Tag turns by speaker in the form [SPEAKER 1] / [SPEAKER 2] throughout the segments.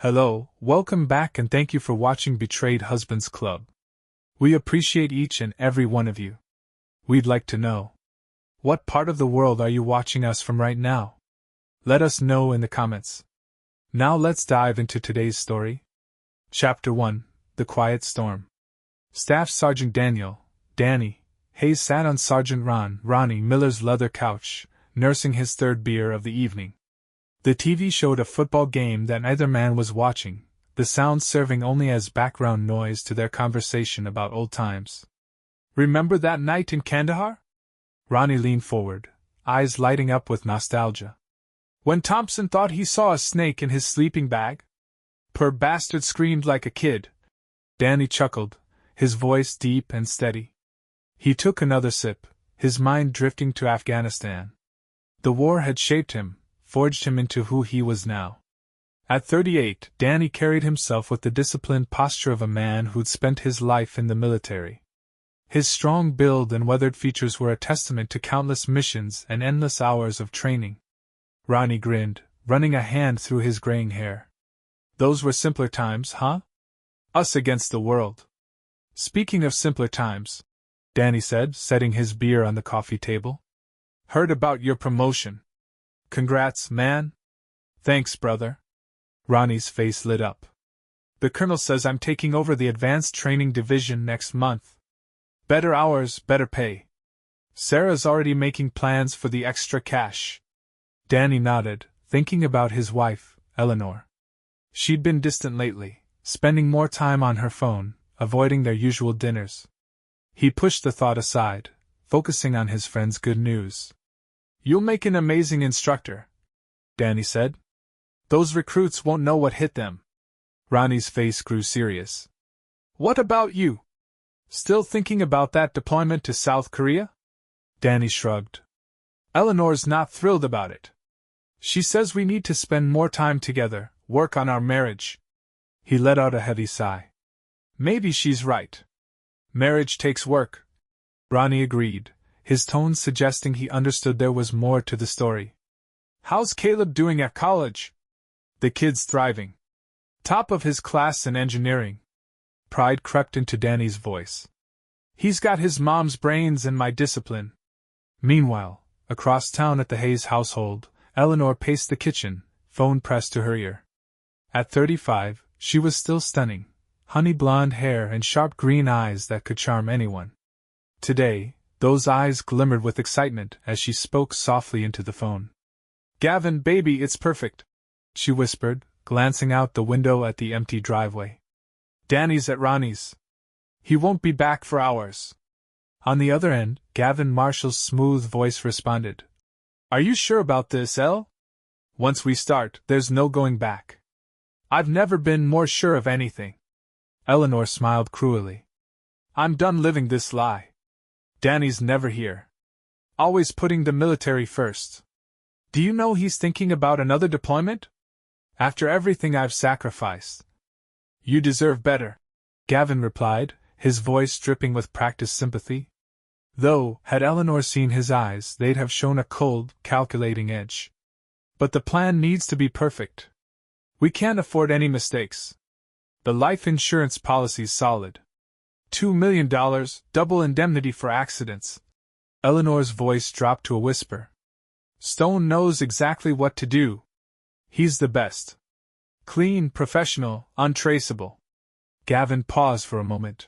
[SPEAKER 1] Hello, welcome back and thank you for watching Betrayed Husbands Club. We appreciate each and every one of you. We'd like to know, what part of the world are you watching us from right now? Let us know in the comments. Now let's dive into today's story. Chapter 1, The Quiet Storm. Staff Sergeant Danny Hayes sat on Sergeant Ronnie Miller's leather couch, nursing his third beer of the evening. The TV showed a football game that neither man was watching, the sound serving only as background noise to their conversation about old times. Remember that night in Kandahar? Ronnie leaned forward, eyes lighting up with nostalgia. When Thompson thought he saw a snake in his sleeping bag? Poor bastard screamed like a kid. Danny chuckled, his voice deep and steady. He took another sip, his mind drifting to Afghanistan. The war had shaped him, forged him into who he was now. At 38, Danny carried himself with the disciplined posture of a man who'd spent his life in the military. His strong build and weathered features were a testament to countless missions and endless hours of training. Ronnie grinned, running a hand through his graying hair. Those were simpler times, huh? Us against the world. Speaking of simpler times, Danny said, setting his beer on the coffee table. Heard about your promotion. Congrats, man. Thanks, brother. Ronnie's face lit up. The colonel says I'm taking over the advanced training division next month. Better hours, better pay. Sarah's already making plans for the extra cash. Danny nodded, thinking about his wife, Eleanor. She'd been distant lately, spending more time on her phone, avoiding their usual dinners. He pushed the thought aside, focusing on his friend's good news. You'll make an amazing instructor, Danny said. Those recruits won't know what hit them. Ronnie's face grew serious. What about you? Still thinking about that deployment to South Korea? Danny shrugged. Eleanor's not thrilled about it. She says we need to spend more time together, work on our marriage. He let out a heavy sigh. Maybe she's right. Marriage takes work. Ronnie agreed, his tone suggesting he understood there was more to the story. How's Caleb doing at college? The kid's thriving. Top of his class in engineering. Pride crept into Danny's voice. He's got his mom's brains and my discipline. Meanwhile, across town at the Hayes household, Eleanor paced the kitchen, phone pressed to her ear. At 35, she was still stunning, honey blonde hair and sharp green eyes that could charm anyone. Today, those eyes glimmered with excitement as she spoke softly into the phone. Gavin, baby, it's perfect, she whispered, glancing out the window at the empty driveway. Danny's at Ronnie's. He won't be back for hours. On the other end, Gavin Marshall's smooth voice responded. Are you sure about this, Elle? Once we start, there's no going back. I've never been more sure of anything. Eleanor smiled cruelly. I'm done living this lie. Danny's never here. Always putting the military first. Do you know he's thinking about another deployment? After everything I've sacrificed. You deserve better, Gavin replied, his voice dripping with practiced sympathy. Though, had Eleanor seen his eyes, they'd have shown a cold, calculating edge. But the plan needs to be perfect. We can't afford any mistakes. The life insurance policy's solid. $2 million, double indemnity for accidents. Eleanor's voice dropped to a whisper. Stone knows exactly what to do. He's the best. Clean, professional, untraceable. Gavin paused for a moment.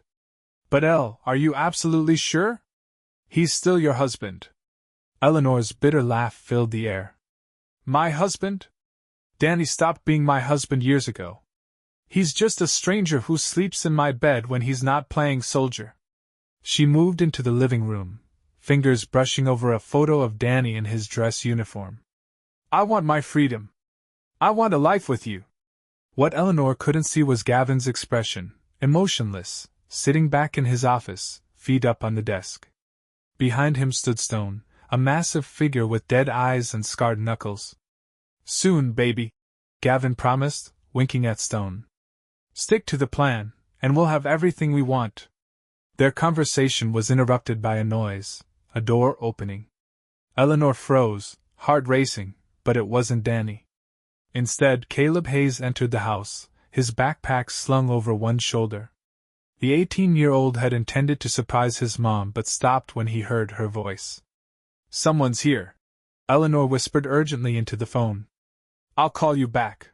[SPEAKER 1] But Elle, are you absolutely sure? He's still your husband. Eleanor's bitter laugh filled the air. My husband? Danny stopped being my husband years ago. He's just a stranger who sleeps in my bed when he's not playing soldier. She moved into the living room, fingers brushing over a photo of Danny in his dress uniform. I want my freedom. I want a life with you. What Eleanor couldn't see was Gavin's expression, emotionless, sitting back in his office, feet up on the desk. Behind him stood Stone, a massive figure with dead eyes and scarred knuckles. Soon, baby, Gavin promised, winking at Stone. Stick to the plan, and we'll have everything we want. Their conversation was interrupted by a noise, a door opening. Eleanor froze, heart racing, but it wasn't Danny. Instead, Caleb Hayes entered the house, his backpack slung over one shoulder. The 18-year-old had intended to surprise his mom but stopped when he heard her voice. "Someone's here," Eleanor whispered urgently into the phone. "I'll call you back."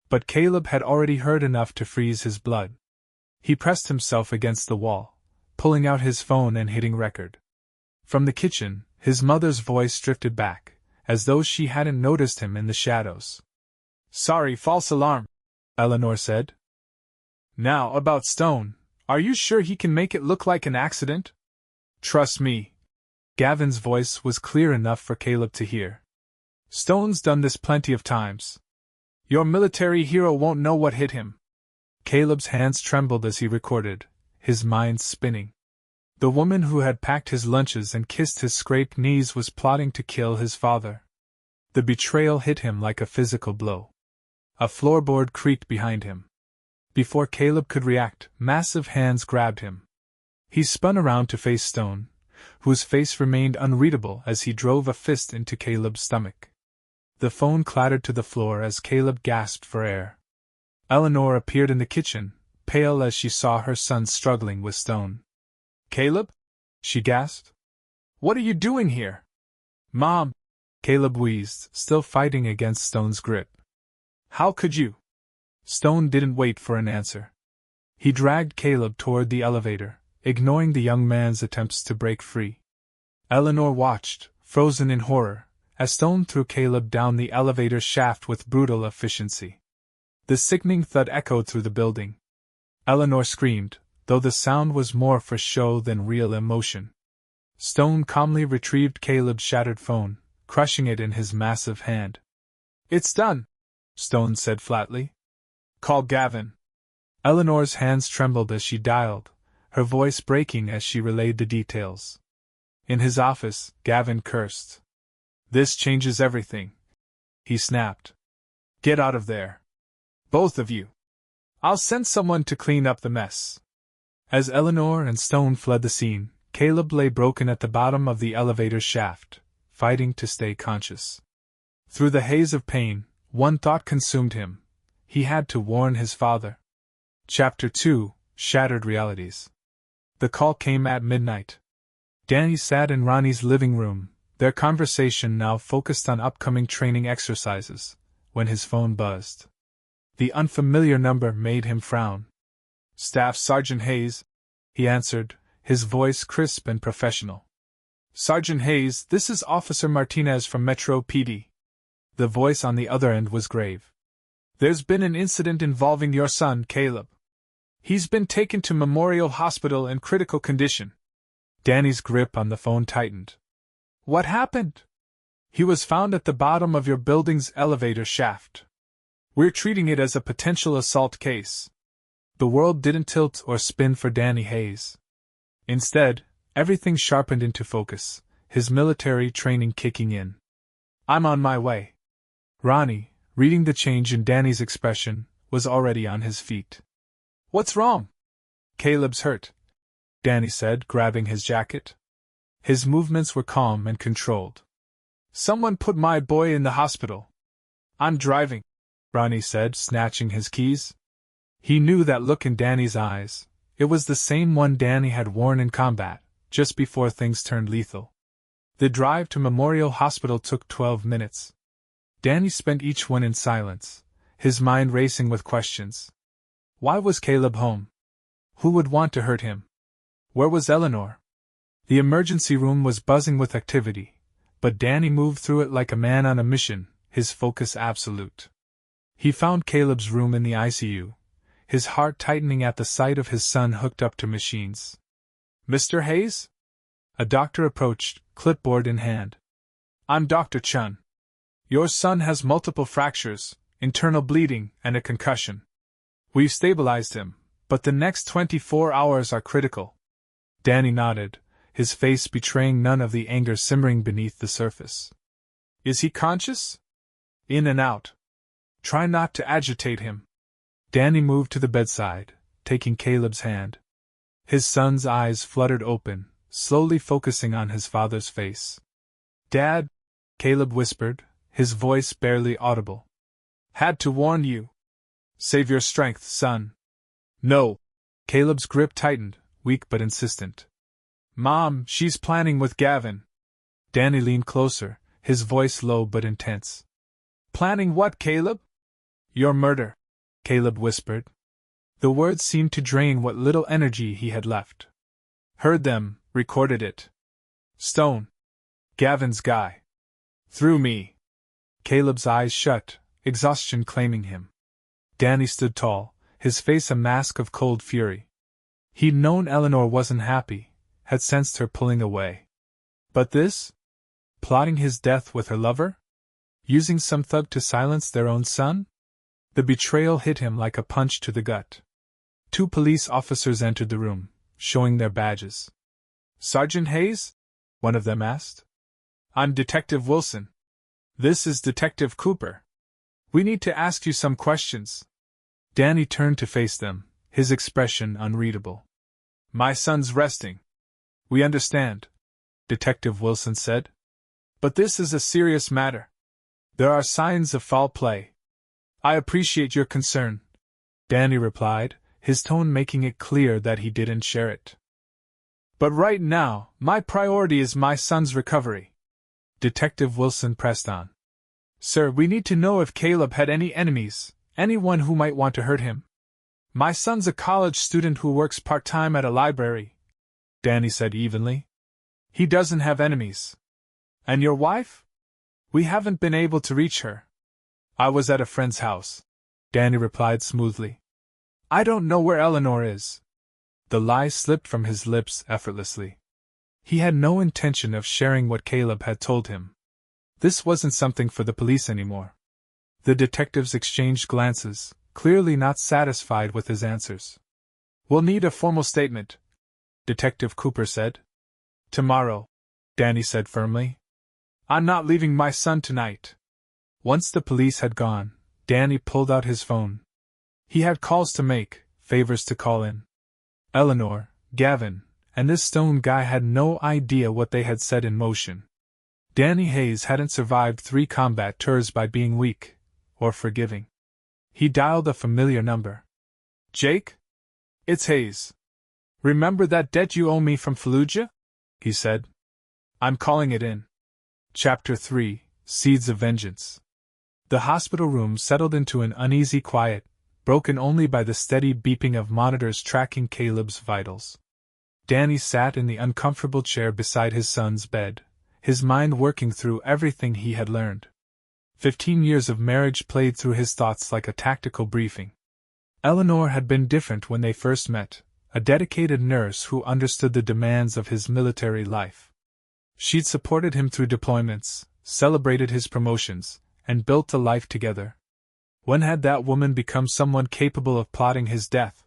[SPEAKER 1] But Caleb had already heard enough to freeze his blood. He pressed himself against the wall, pulling out his phone and hitting record. From the kitchen, his mother's voice drifted back, as though she hadn't noticed him in the shadows. "Sorry, false alarm," Eleanor said. "Now, about Stone, are you sure he can make it look like an accident?" "Trust me." Gavin's voice was clear enough for Caleb to hear. "Stone's done this plenty of times. Your military hero won't know what hit him." Caleb's hands trembled as he recorded, his mind spinning. The woman who had packed his lunches and kissed his scraped knees was plotting to kill his father. The betrayal hit him like a physical blow. A floorboard creaked behind him. Before Caleb could react, massive hands grabbed him. He spun around to face Stone, whose face remained unreadable as he drove a fist into Caleb's stomach. The phone clattered to the floor as Caleb gasped for air. Eleanor appeared in the kitchen, pale as she saw her son struggling with Stone. "Caleb?" she gasped. "What are you doing here?" "Mom," Caleb wheezed, still fighting against Stone's grip. "How could you?" Stone didn't wait for an answer. He dragged Caleb toward the elevator, ignoring the young man's attempts to break free. Eleanor watched, frozen in horror, as Stone threw Caleb down the elevator shaft with brutal efficiency. The sickening thud echoed through the building. Eleanor screamed, though the sound was more for show than real emotion. Stone calmly retrieved Caleb's shattered phone, crushing it in his massive hand. "It's done," Stone said flatly. "Call Gavin." Eleanor's hands trembled as she dialed, her voice breaking as she relayed the details. In his office, Gavin cursed. "This changes everything," he snapped. "Get out of there. Both of you. I'll send someone to clean up the mess." As Eleanor and Stone fled the scene, Caleb lay broken at the bottom of the elevator shaft, fighting to stay conscious. Through the haze of pain, one thought consumed him. He had to warn his father. Chapter 2: Shattered Realities. The call came at midnight. Danny sat in Ronnie's living room, their conversation now focused on upcoming training exercises, when his phone buzzed. The unfamiliar number made him frown. "Staff Sergeant Hayes," he answered, his voice crisp and professional. "Sergeant Hayes, this is Officer Martinez from Metro PD." The voice on the other end was grave. "There's been an incident involving your son, Caleb. He's been taken to Memorial Hospital in critical condition." Danny's grip on the phone tightened. "What happened?" "He was found at the bottom of your building's elevator shaft. We're treating it as a potential assault case." The world didn't tilt or spin for Danny Hayes. Instead, everything sharpened into focus, his military training kicking in. "I'm on my way." Ronnie, reading the change in Danny's expression, was already on his feet. "What's wrong?" "Caleb's hurt," Danny said, grabbing his jacket. His movements were calm and controlled. "Someone put my boy in the hospital." "I'm driving," Ronnie said, snatching his keys. He knew that look in Danny's eyes. It was the same one Danny had worn in combat, just before things turned lethal. The drive to Memorial Hospital took 12 minutes. Danny spent each one in silence, his mind racing with questions. Why was Caleb home? Who would want to hurt him? Where was Eleanor? The emergency room was buzzing with activity, but Danny moved through it like a man on a mission, his focus absolute. He found Caleb's room in the ICU, his heart tightening at the sight of his son hooked up to machines. "Mr. Hayes?" A doctor approached, clipboard in hand. "I'm Dr. Chun. Your son has multiple fractures, internal bleeding, and a concussion. We've stabilized him, but the next 24 hours are critical." Danny nodded, his face betraying none of the anger simmering beneath the surface. "Is he conscious?" "In and out. Try not to agitate him." Danny moved to the bedside, taking Caleb's hand. His son's eyes fluttered open, slowly focusing on his father's face. "Dad," Caleb whispered, his voice barely audible. Had to warn you. Save your strength, son. No. Caleb's grip tightened, weak but insistent. Mom, she's planning with Gavin. Danny leaned closer, his voice low but intense. Planning what, Caleb? Your murder, Caleb whispered. The words seemed to drain what little energy he had left. Heard them, recorded it. Stone. Gavin's guy. Through me. Caleb's eyes shut, exhaustion claiming him. Danny stood tall, his face a mask of cold fury. He'd known Eleanor wasn't happy, had sensed her pulling away. But this? Plotting his death with her lover? Using some thug to silence their own son? The betrayal hit him like a punch to the gut. 2 police officers entered the room, showing their badges. Sergeant Hayes? One of them asked. I'm Detective Wilson. This is Detective Cooper. We need to ask you some questions. Danny turned to face them, his expression unreadable. My son's resting. We understand, Detective Wilson said. But this is a serious matter. There are signs of foul play. I appreciate your concern, Danny replied, his tone making it clear that he didn't share it. But right now, my priority is my son's recovery. Detective Wilson pressed on. Sir, we need to know if Caleb had any enemies, anyone who might want to hurt him. My son's a college student who works part-time at a library, Danny said evenly. He doesn't have enemies. And your wife? We haven't been able to reach her. I was at a friend's house, Danny replied smoothly. I don't know where Eleanor is. The lie slipped from his lips effortlessly. He had no intention of sharing what Caleb had told him. This wasn't something for the police anymore. The detectives exchanged glances, clearly not satisfied with his answers. We'll need a formal statement, Detective Cooper said. Tomorrow, Danny said firmly. I'm not leaving my son tonight. Once the police had gone, Danny pulled out his phone. He had calls to make, favors to call in. Eleanor, Gavin, and this Stone guy had no idea what they had set in motion. Danny Hayes hadn't survived 3 combat tours by being weak, or forgiving. He dialed a familiar number. Jake? It's Hayes. Remember that debt you owe me from Fallujah? He said. I'm calling it in. Chapter 3, Seeds of Vengeance. The hospital room settled into an uneasy quiet, broken only by the steady beeping of monitors tracking Caleb's vitals. Danny sat in the uncomfortable chair beside his son's bed, his mind working through everything he had learned. 15 years of marriage played through his thoughts like a tactical briefing. Eleanor had been different when they first met, a dedicated nurse who understood the demands of his military life. She'd supported him through deployments, celebrated his promotions, and built a life together. When had that woman become someone capable of plotting his death?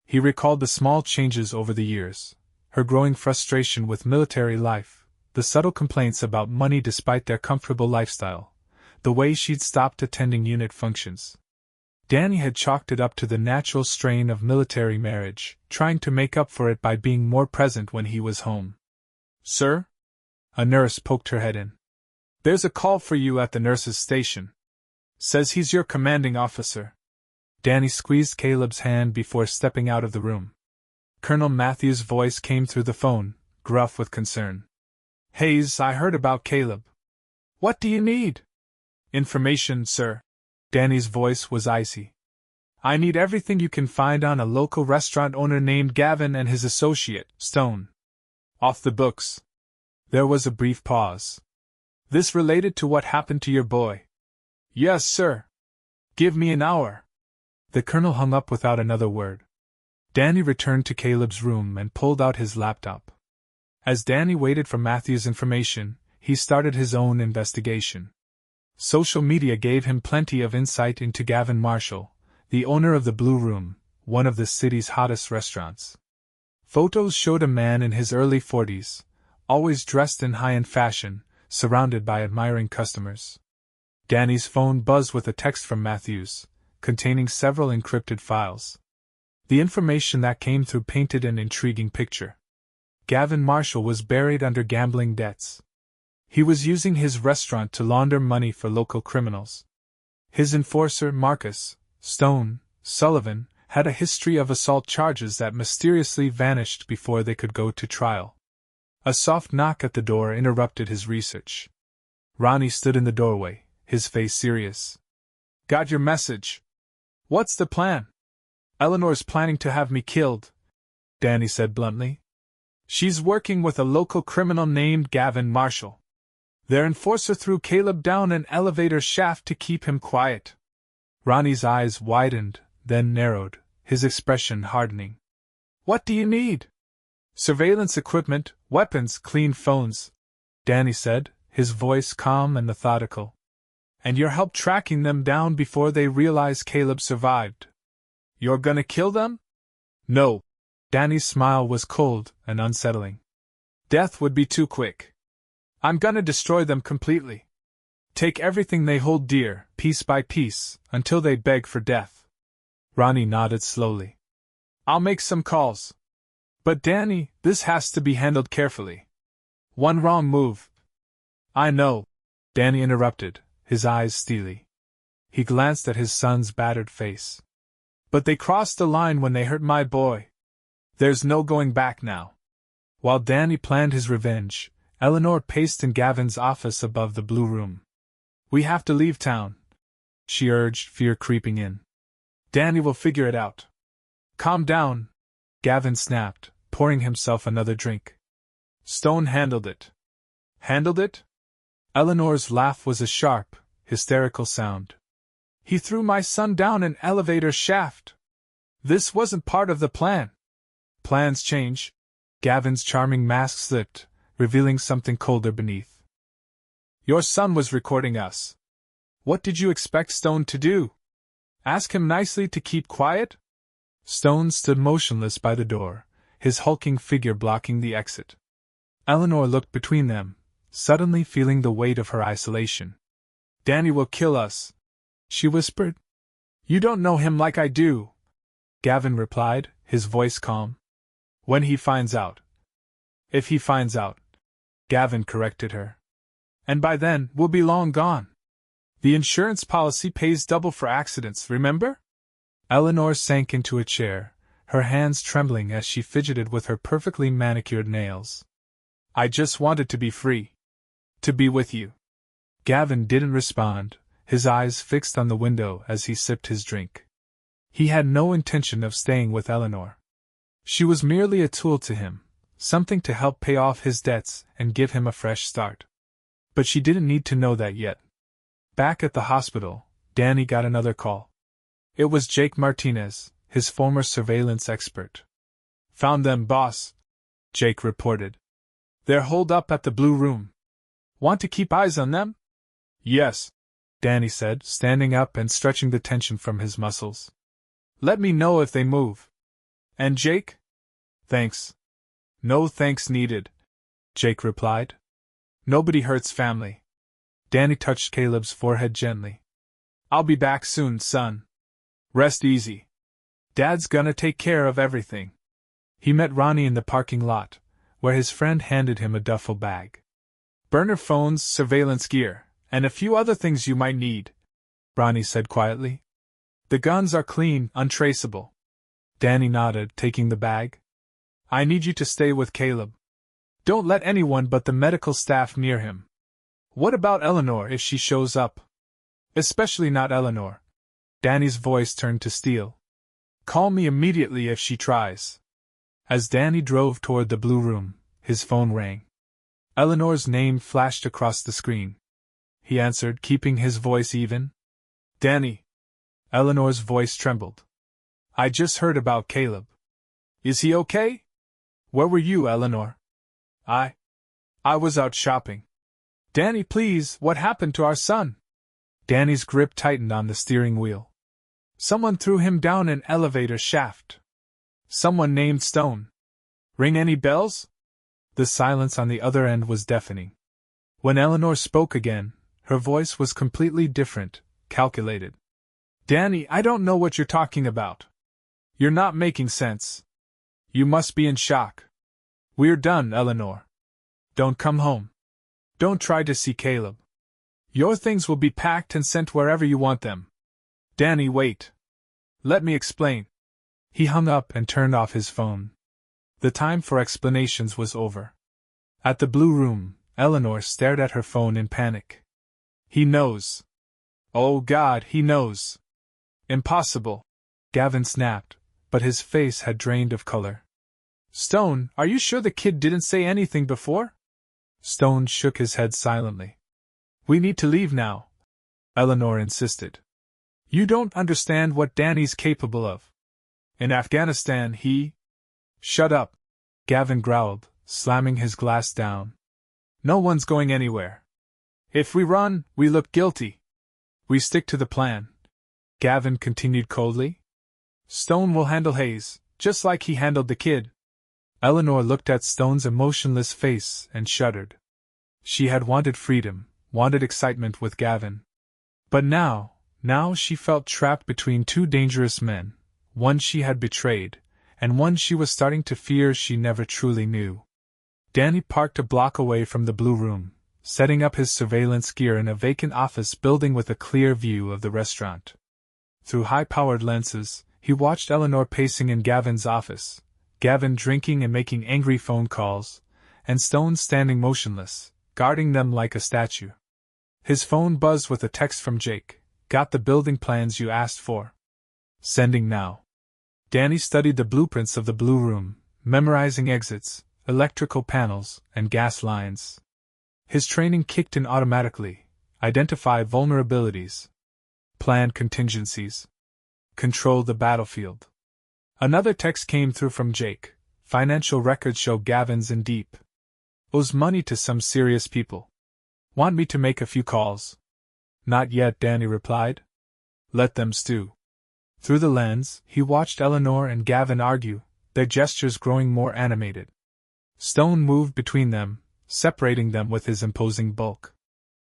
[SPEAKER 1] He recalled the small changes over the years, her growing frustration with military life, the subtle complaints about money despite their comfortable lifestyle, the way she'd stopped attending unit functions. Danny had chalked it up to the natural strain of military marriage, trying to make up for it by being more present when he was home. Sir? A nurse poked her head in. There's a call for you at the nurse's station. Says he's your commanding officer. Danny squeezed Caleb's hand before stepping out of the room. Colonel Matthews' voice came through the phone, gruff with concern. Hayes, I heard about Caleb. What do you need? Information, sir. Danny's voice was icy. I need everything you can find on a local restaurant owner named Gavin and his associate, Stone. Off the books. There was a brief pause. This related to what happened to your boy? Yes, sir. Give me an hour. The colonel hung up without another word. Danny returned to Caleb's room and pulled out his laptop. As Danny waited for Matthew's information, he started his own investigation. Social media gave him plenty of insight into Gavin Marshall, the owner of the Blue Room, one of the city's hottest restaurants. Photos showed a man in his early 40s, always dressed in high-end fashion, surrounded by admiring customers. Danny's phone buzzed with a text from Matthews, containing several encrypted files. The information that came through painted an intriguing picture. Gavin Marshall was buried under gambling debts. He was using his restaurant to launder money for local criminals. His enforcer, Marcus Stone Sullivan, had a history of assault charges that mysteriously vanished before they could go to trial. A soft knock at the door interrupted his research. Ronnie stood in the doorway, his face serious. "Got your message. What's the plan?" "Eleanor's planning to have me killed," Danny said bluntly. "She's working with a local criminal named Gavin Marshall. Their enforcer threw Caleb down an elevator shaft to keep him quiet." Ronnie's eyes widened, then narrowed, his expression hardening. "What do you need?" "Surveillance equipment, weapons, clean phones," Danny said, his voice calm and methodical. "And your help tracking them down before they realize Caleb survived." "You're gonna kill them?" "No." Danny's smile was cold and unsettling. "Death would be too quick. I'm gonna destroy them completely. Take everything they hold dear, piece by piece, until they beg for death." Ronnie nodded slowly. "I'll make some calls. But Danny, this has to be handled carefully. One wrong move—" "I know," Danny interrupted, his eyes steely. He glanced at his son's battered face. "But they crossed the line when they hurt my boy. There's no going back now." While Danny planned his revenge, Eleanor paced in Gavin's office above the Blue Room. "We have to leave town," she urged, fear creeping in. "Danny will figure it out." "Calm down," Gavin snapped, pouring himself another drink. "Stone handled it." "Handled it?" Eleanor's laugh was a sharp, hysterical sound. "He threw my son down an elevator shaft. This wasn't part of the plan." "Plans change." Gavin's charming mask slipped, revealing something colder beneath. "Your son was recording us. What did you expect Stone to do? Ask him nicely to keep quiet?" Stone stood motionless by the door, his hulking figure blocking the exit. Eleanor looked between them, suddenly feeling the weight of her isolation. "Danny will kill us," she whispered. "You don't know him like I do," Gavin replied, his voice calm. "When he finds out." "If he finds out," Gavin corrected her. "And by then, we'll be long gone. The insurance policy pays double for accidents, remember?" Eleanor sank into a chair, her hands trembling as she fidgeted with her perfectly manicured nails. "I just wanted to be free. To be with you." Gavin didn't respond, his eyes fixed on the window as he sipped his drink. He had no intention of staying with Eleanor. She was merely a tool to him, something to help pay off his debts and give him a fresh start. But she didn't need to know that yet. Back at the hospital, Danny got another call. It was Jake Martinez, his former surveillance expert. "Found them, boss," Jake reported. "They're holed up at the Blue Room. Want to keep eyes on them?" "Yes," Danny said, standing up and stretching the tension from his muscles. "Let me know if they move." "And Jake?" "Thanks." "No thanks needed," Jake replied. "Nobody hurts family." Danny touched Caleb's forehead gently. "I'll be back soon, son. Rest easy. Dad's gonna take care of everything." He met Ronnie in the parking lot, where his friend handed him a duffel bag. "Burner phones, surveillance gear, and a few other things you might need," Ronnie said quietly. "The guns are clean, untraceable." Danny nodded, taking the bag. "I need you to stay with Caleb. Don't let anyone but the medical staff near him." "What about Eleanor if she shows up?" "Especially not Eleanor." Danny's voice turned to steel. "Call me immediately if she tries." As Danny drove toward the Blue Room, his phone rang. Eleanor's name flashed across the screen. He answered, keeping his voice even. "Danny." Eleanor's voice trembled. "I just heard about Caleb. Is he okay?" "Where were you, Eleanor?" I was out shopping." "Danny, please, what happened to our son?" Danny's grip tightened on the steering wheel. "Someone threw him down an elevator shaft. Someone named Stone. Ring any bells?" The silence on the other end was deafening. When Eleanor spoke again, her voice was completely different, calculated. "Danny, I don't know what you're talking about. You're not making sense. You must be in shock. We're done, Eleanor. Don't come home. Don't try to see Caleb. Your things will be packed and sent wherever you want them. Danny, wait. Let me explain. He hung up and turned off his phone. The time for explanations was over. At the Blue Room, Eleanor stared at her phone in panic. He knows. Oh God, he knows. Impossible. Gavin snapped, but his face had drained of color. Stone, are you sure the kid didn't say anything before? Stone shook his head silently. We need to leave now, Eleanor insisted. You don't understand what Danny's capable of. In Afghanistan, he… Shut up, Gavin growled, slamming his glass down. No one's going anywhere. If we run, we look guilty. We stick to the plan, Gavin continued coldly. Stone will handle Hayes, just like he handled the kid. Eleanor looked at Stone's emotionless face and shuddered. She had wanted freedom, wanted excitement with Gavin. But now she felt trapped between two dangerous men, one she had betrayed, and one she was starting to fear she never truly knew. Danny parked a block away from the Blue Room, setting up his surveillance gear in a vacant office building with a clear view of the restaurant. Through high-powered lenses, he watched Eleanor pacing in Gavin's office, Gavin drinking and making angry phone calls, and Stone standing motionless, guarding them like a statue. His phone buzzed with a text from Jake. Got the building plans you asked for. Sending now. Danny studied the blueprints of the Blue Room, memorizing exits, electrical panels, and gas lines. His training kicked in automatically, identified vulnerabilities, planned contingencies, controlled the battlefield. Another text came through from Jake. Financial records show Gavin's in deep. Owes money to some serious people. Want me to make a few calls? Not yet, Danny replied. Let them stew. Through the lens, he watched Eleanor and Gavin argue, their gestures growing more animated. Stone moved between them, separating them with his imposing bulk.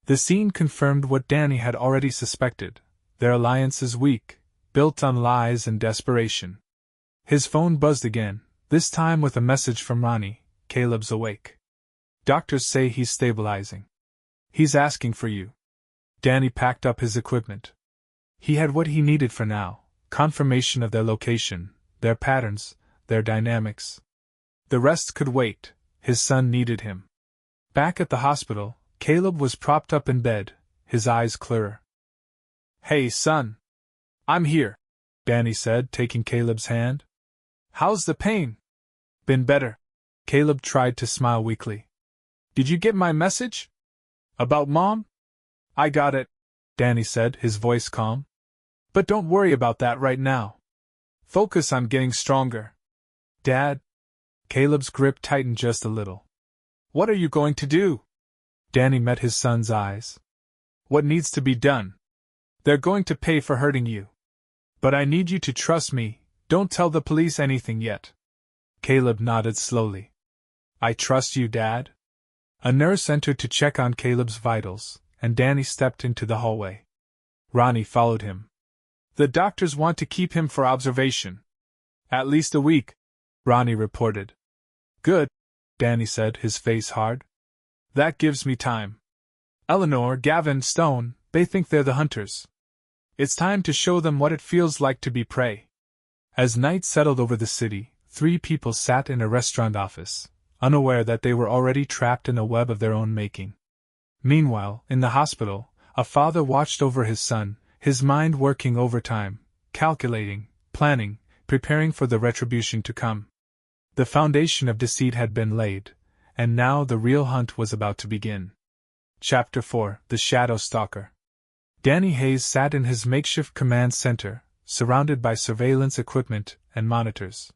[SPEAKER 1] The scene confirmed what Danny had already suspected. Their alliance is weak, built on lies and desperation. His phone buzzed again, this time with a message from Ronnie. Caleb's awake. Doctors say he's stabilizing. He's asking for you. Danny packed up his equipment. He had what he needed for now, confirmation of their location, their patterns, their dynamics. The rest could wait, his son needed him. Back at the hospital, Caleb was propped up in bed, his eyes clearer. Hey, son. I'm here, Danny said, taking Caleb's hand. How's the pain? Been better. Caleb tried to smile weakly. Did you get my message? About Mom? I got it, Danny said, his voice calm. But don't worry about that right now. Focus on getting stronger. Dad? Caleb's grip tightened just a little. What are you going to do? Danny met his son's eyes. What needs to be done? They're going to pay for hurting you. But I need you to trust me, don't tell the police anything yet. Caleb nodded slowly. I trust you, Dad. A nurse entered to check on Caleb's vitals, and Danny stepped into the hallway. Ronnie followed him. The doctors want to keep him for observation. At least a week, Ronnie reported. Good, Danny said, his face hard. That gives me time. Eleanor, Gavin, Stone, they think they're the hunters. It's time to show them what it feels like to be prey. As night settled over the city, 3 people sat in a restaurant office, unaware that they were already trapped in a web of their own making. Meanwhile, in the hospital, a father watched over his son, his mind working overtime, calculating, planning, preparing for the retribution to come. The foundation of deceit had been laid, and now the real hunt was about to begin. Chapter 4: The Shadow Stalker. Danny Hayes sat in his makeshift command center, surrounded by surveillance equipment and monitors.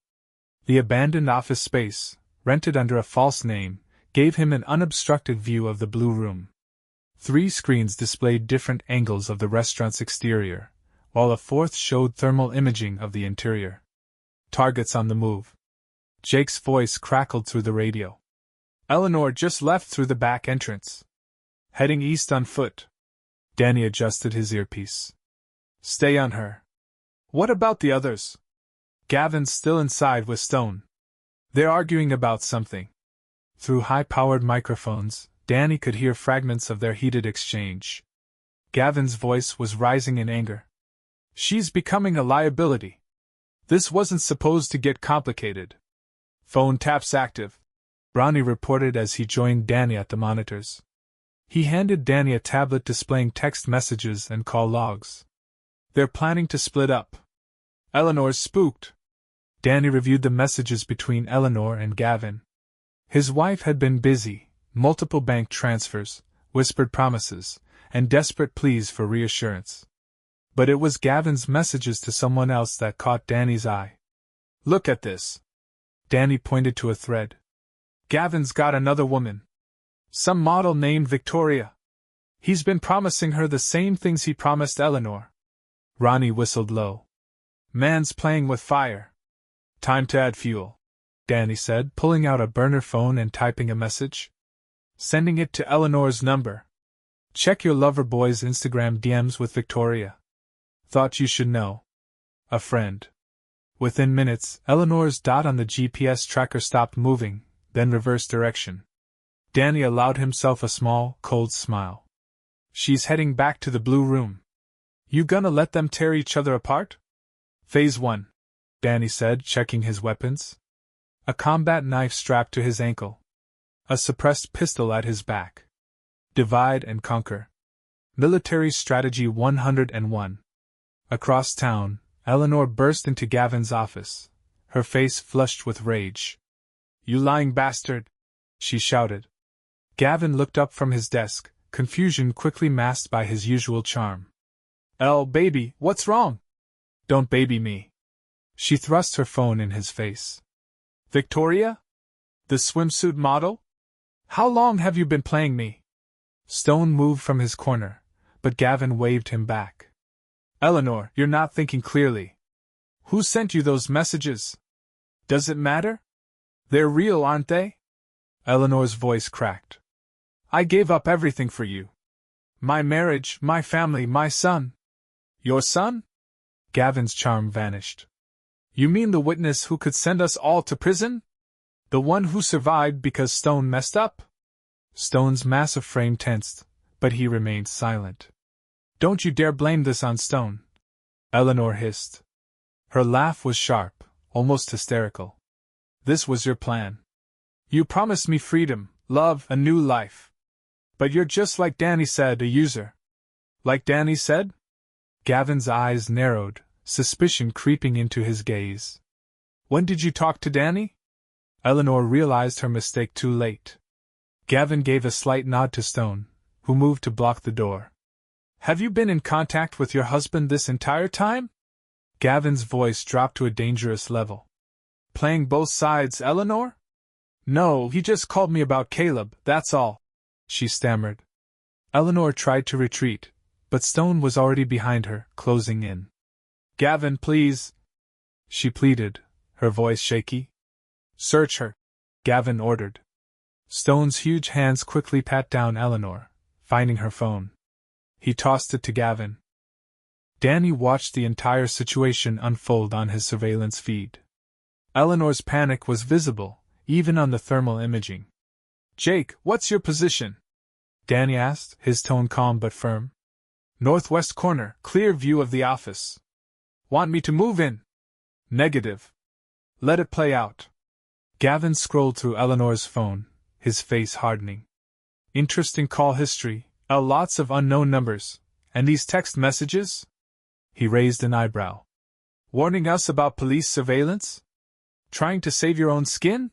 [SPEAKER 1] The abandoned office space, rented under a false name, gave him an unobstructed view of the Blue Room. 3 screens displayed different angles of the restaurant's exterior, while a 4th showed thermal imaging of the interior. Targets on the move. Jake's voice crackled through the radio. Eleanor just left through the back entrance. Heading east on foot. Danny adjusted his earpiece. Stay on her. What about the others? Gavin's still inside with Stone. They're arguing about something. Through high-powered microphones, Danny could hear fragments of their heated exchange. Gavin's voice was rising in anger. She's becoming a liability. This wasn't supposed to get complicated. Phone taps active, Ronnie reported as he joined Danny at the monitors. He handed Danny a tablet displaying text messages and call logs. They're planning to split up. Eleanor's spooked. Danny reviewed the messages between Eleanor and Gavin. His wife had been busy, multiple bank transfers, whispered promises, and desperate pleas for reassurance. But it was Gavin's messages to someone else that caught Danny's eye. Look at this. Danny pointed to a thread. Gavin's got another woman. Some model named Victoria. He's been promising her the same things he promised Eleanor. Ronnie whistled low. Man's playing with fire. Time to add fuel, Danny said, pulling out a burner phone and typing a message. Sending it to Eleanor's number. Check your lover boy's Instagram DMs with Victoria. Thought you should know. A friend. Within minutes, Eleanor's dot on the GPS tracker stopped moving, then reversed direction. Danny allowed himself a small, cold smile. She's heading back to the blue room. You gonna let them tear each other apart? Phase 1, Danny said, checking his weapons. A combat knife strapped to his ankle. A suppressed pistol at his back. Divide and conquer. Military Strategy 101. Across town, Eleanor burst into Gavin's office, her face flushed with rage. You lying bastard! She shouted. Gavin looked up from his desk, confusion quickly masked by his usual charm. Baby, what's wrong? Don't baby me. She thrust her phone in his face. Victoria? The swimsuit model? How long have you been playing me? Stone moved from his corner, but Gavin waved him back. Eleanor, you're not thinking clearly. Who sent you those messages? Does it matter? They're real, aren't they? Eleanor's voice cracked. I gave up everything for you. My marriage, my family, my son. Your son? Gavin's charm vanished. You mean the witness who could send us all to prison? The one who survived because Stone messed up? Stone's massive frame tensed, but he remained silent. Don't you dare blame this on Stone, Eleanor hissed. Her laugh was sharp, almost hysterical. This was your plan. You promised me freedom, love, a new life. But you're just like Danny said, a user. Like Danny said? Gavin's eyes narrowed, suspicion creeping into his gaze. When did you talk to Danny? Eleanor realized her mistake too late. Gavin gave a slight nod to Stone, who moved to block the door. Have you been in contact with your husband this entire time? Gavin's voice dropped to a dangerous level. Playing both sides, Eleanor? No, he just called me about Caleb, that's all, she stammered. Eleanor tried to retreat, but Stone was already behind her, closing in. Gavin, please, she pleaded, her voice shaky. Search her, Gavin ordered. Stone's huge hands quickly pat down Eleanor, finding her phone. He tossed it to Gavin. Danny watched the entire situation unfold on his surveillance feed. Eleanor's panic was visible, even on the thermal imaging. Jake, what's your position? Danny asked, his tone calm but firm. Northwest corner, clear view of the office. Want me to move in? Negative. Let it play out. Gavin scrolled through Eleanor's phone, his face hardening. Interesting call history, lots of unknown numbers, and these text messages? He raised an eyebrow. Warning us about police surveillance? Trying to save your own skin?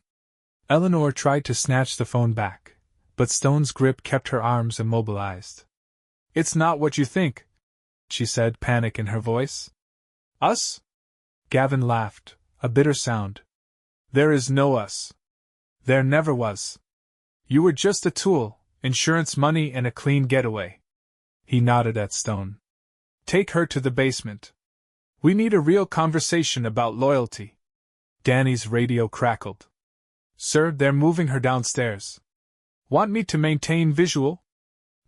[SPEAKER 1] Eleanor tried to snatch the phone back, but Stone's grip kept her arms immobilized. It's not what you think, she said, panic in her voice. Us? Gavin laughed, a bitter sound. There is no us. There never was. You were just a tool, insurance money and a clean getaway. He nodded at Stone. Take her to the basement. We need a real conversation about loyalty. Danny's radio crackled. Sir, they're moving her downstairs. Want me to maintain visual?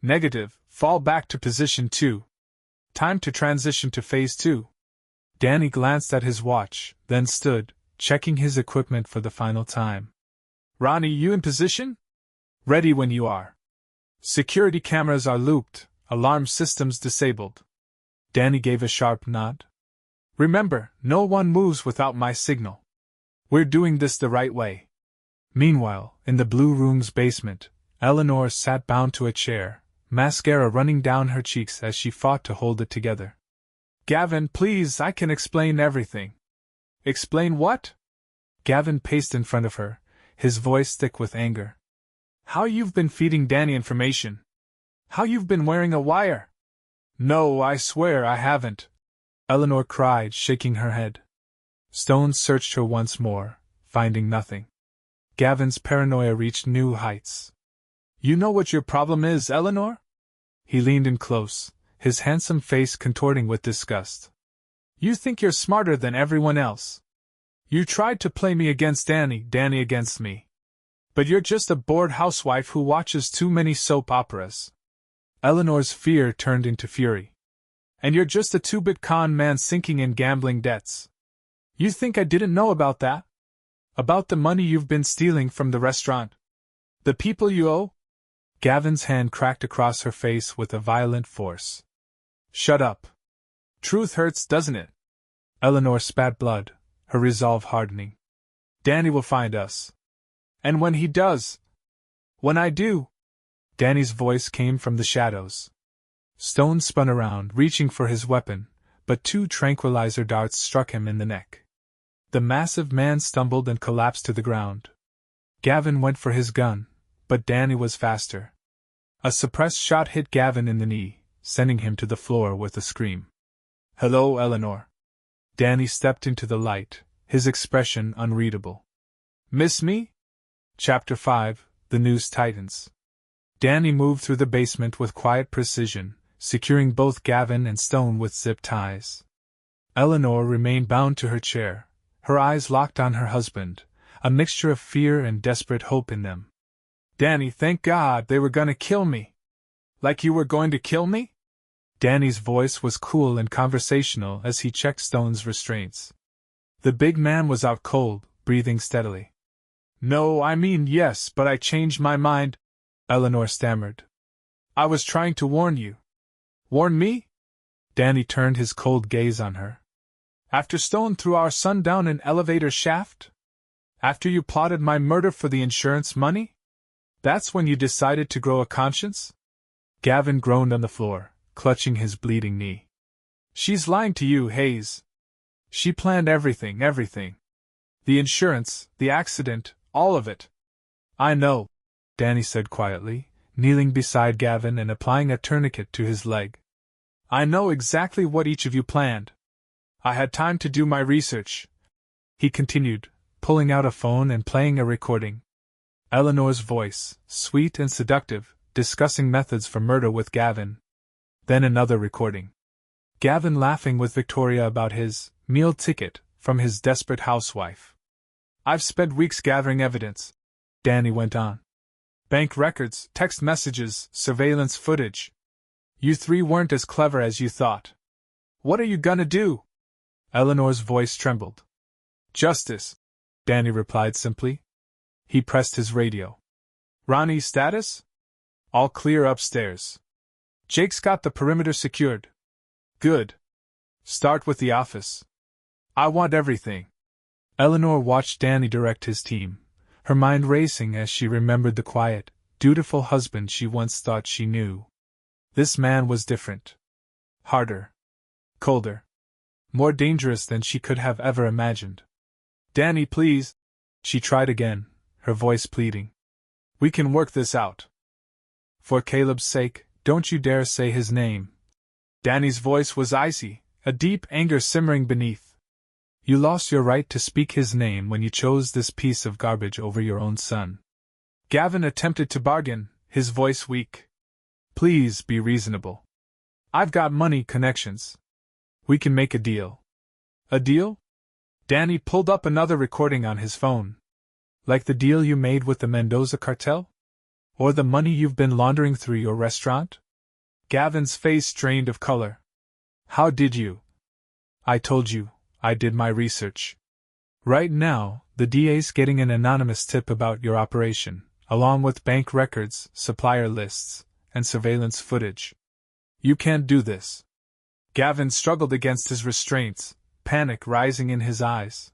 [SPEAKER 1] Negative, fall back to position 2. Time to transition to phase 2. Danny glanced at his watch, then stood, checking his equipment for the final time. Ronnie, you in position? Ready when you are. Security cameras are looped, Alarm systems disabled. Danny gave a sharp nod. Remember, no one moves without my signal. We're doing this the right way. Meanwhile, in the Blue Room's basement, Eleanor sat bound to a chair, mascara running down her cheeks as she fought to hold it together. Gavin, please, I can explain everything. Explain what? Gavin paced in front of her, his voice thick with anger. How you've been feeding Danny information. How you've been wearing a wire. No, I swear I haven't. Eleanor cried, shaking her head. Stone searched her once more, finding nothing. Gavin's paranoia reached new heights. You know what your problem is, Eleanor? He leaned in close, his handsome face contorting with disgust. You think you're smarter than everyone else. You tried to play me against Danny, Danny against me. But you're just a bored housewife who watches too many soap operas. Eleanor's fear turned into fury. And you're just a two-bit con man sinking in gambling debts. You think I didn't know about that? About the money you've been stealing from the restaurant? The people you owe? Gavin's hand cracked across her face with a violent force. Shut up. Truth hurts, doesn't it? Eleanor spat blood, her resolve hardening. Danny will find us. And when he does? When I do? Danny's voice came from the shadows. Stone spun around, reaching for his weapon, but two tranquilizer darts struck him in the neck. The massive man stumbled and collapsed to the ground. Gavin went for his gun, but Danny was faster. A suppressed shot hit Gavin in the knee, sending him to the floor with a scream. Hello, Eleanor. Danny stepped into the light, his expression unreadable. Miss me? Chapter 5, The News Tightens. Danny moved through the basement with quiet precision, securing both Gavin and Stone with zip ties. Eleanor remained bound to her chair, her eyes locked on her husband, a mixture of fear and desperate hope in them. Danny, thank God they were gonna kill me. Like you were going to kill me? Danny's voice was cool and conversational as he checked Stone's restraints. The big man was out cold, breathing steadily. No, I mean yes, but I changed my mind, Eleanor stammered. I was trying to warn you. Warn me? Danny turned his cold gaze on her. After Stone threw our son down an elevator shaft? After you plotted my murder for the insurance money? That's when you decided to grow a conscience? Gavin groaned on the floor, clutching his bleeding knee. She's lying to you, Hayes. She planned everything. The insurance, the accident, all of it. I know, Danny said quietly, kneeling beside Gavin and applying a tourniquet to his leg. I know exactly what each of you planned. I had time to do my research, he continued, pulling out a phone and playing a recording. Eleanor's voice, sweet and seductive, discussing methods for murder with Gavin. Then another recording. Gavin laughing with Victoria about his meal ticket from his desperate housewife. I've spent weeks gathering evidence, Danny went on. Bank records, text messages, surveillance footage. You three weren't as clever as you thought. What are you gonna do? Eleanor's voice trembled. Justice, Danny replied simply. He pressed his radio. Ronnie's status? All clear upstairs. Jake's got the perimeter secured. Good. Start with the office. I want everything. Eleanor watched Danny direct his team, her mind racing as she remembered the quiet, dutiful husband she once thought she knew. This man was different. Harder. Colder. More dangerous than she could have ever imagined. Danny, please. She tried again, her voice pleading. We can work this out. For Caleb's sake, don't you dare say his name. Danny's voice was icy, a deep anger simmering beneath. You lost your right to speak his name when you chose this piece of garbage over your own son. Gavin attempted to bargain, his voice weak. Please be reasonable. I've got money connections. We can make a deal. A deal? Danny pulled up another recording on his phone. Like the deal you made with the Mendoza cartel? Or the money you've been laundering through your restaurant? Gavin's face drained of color. How did you? I told you, I did my research. Right now, the DA's getting an anonymous tip about your operation, along with bank records, supplier lists, and surveillance footage. You can't do this. Gavin struggled against his restraints, panic rising in his eyes.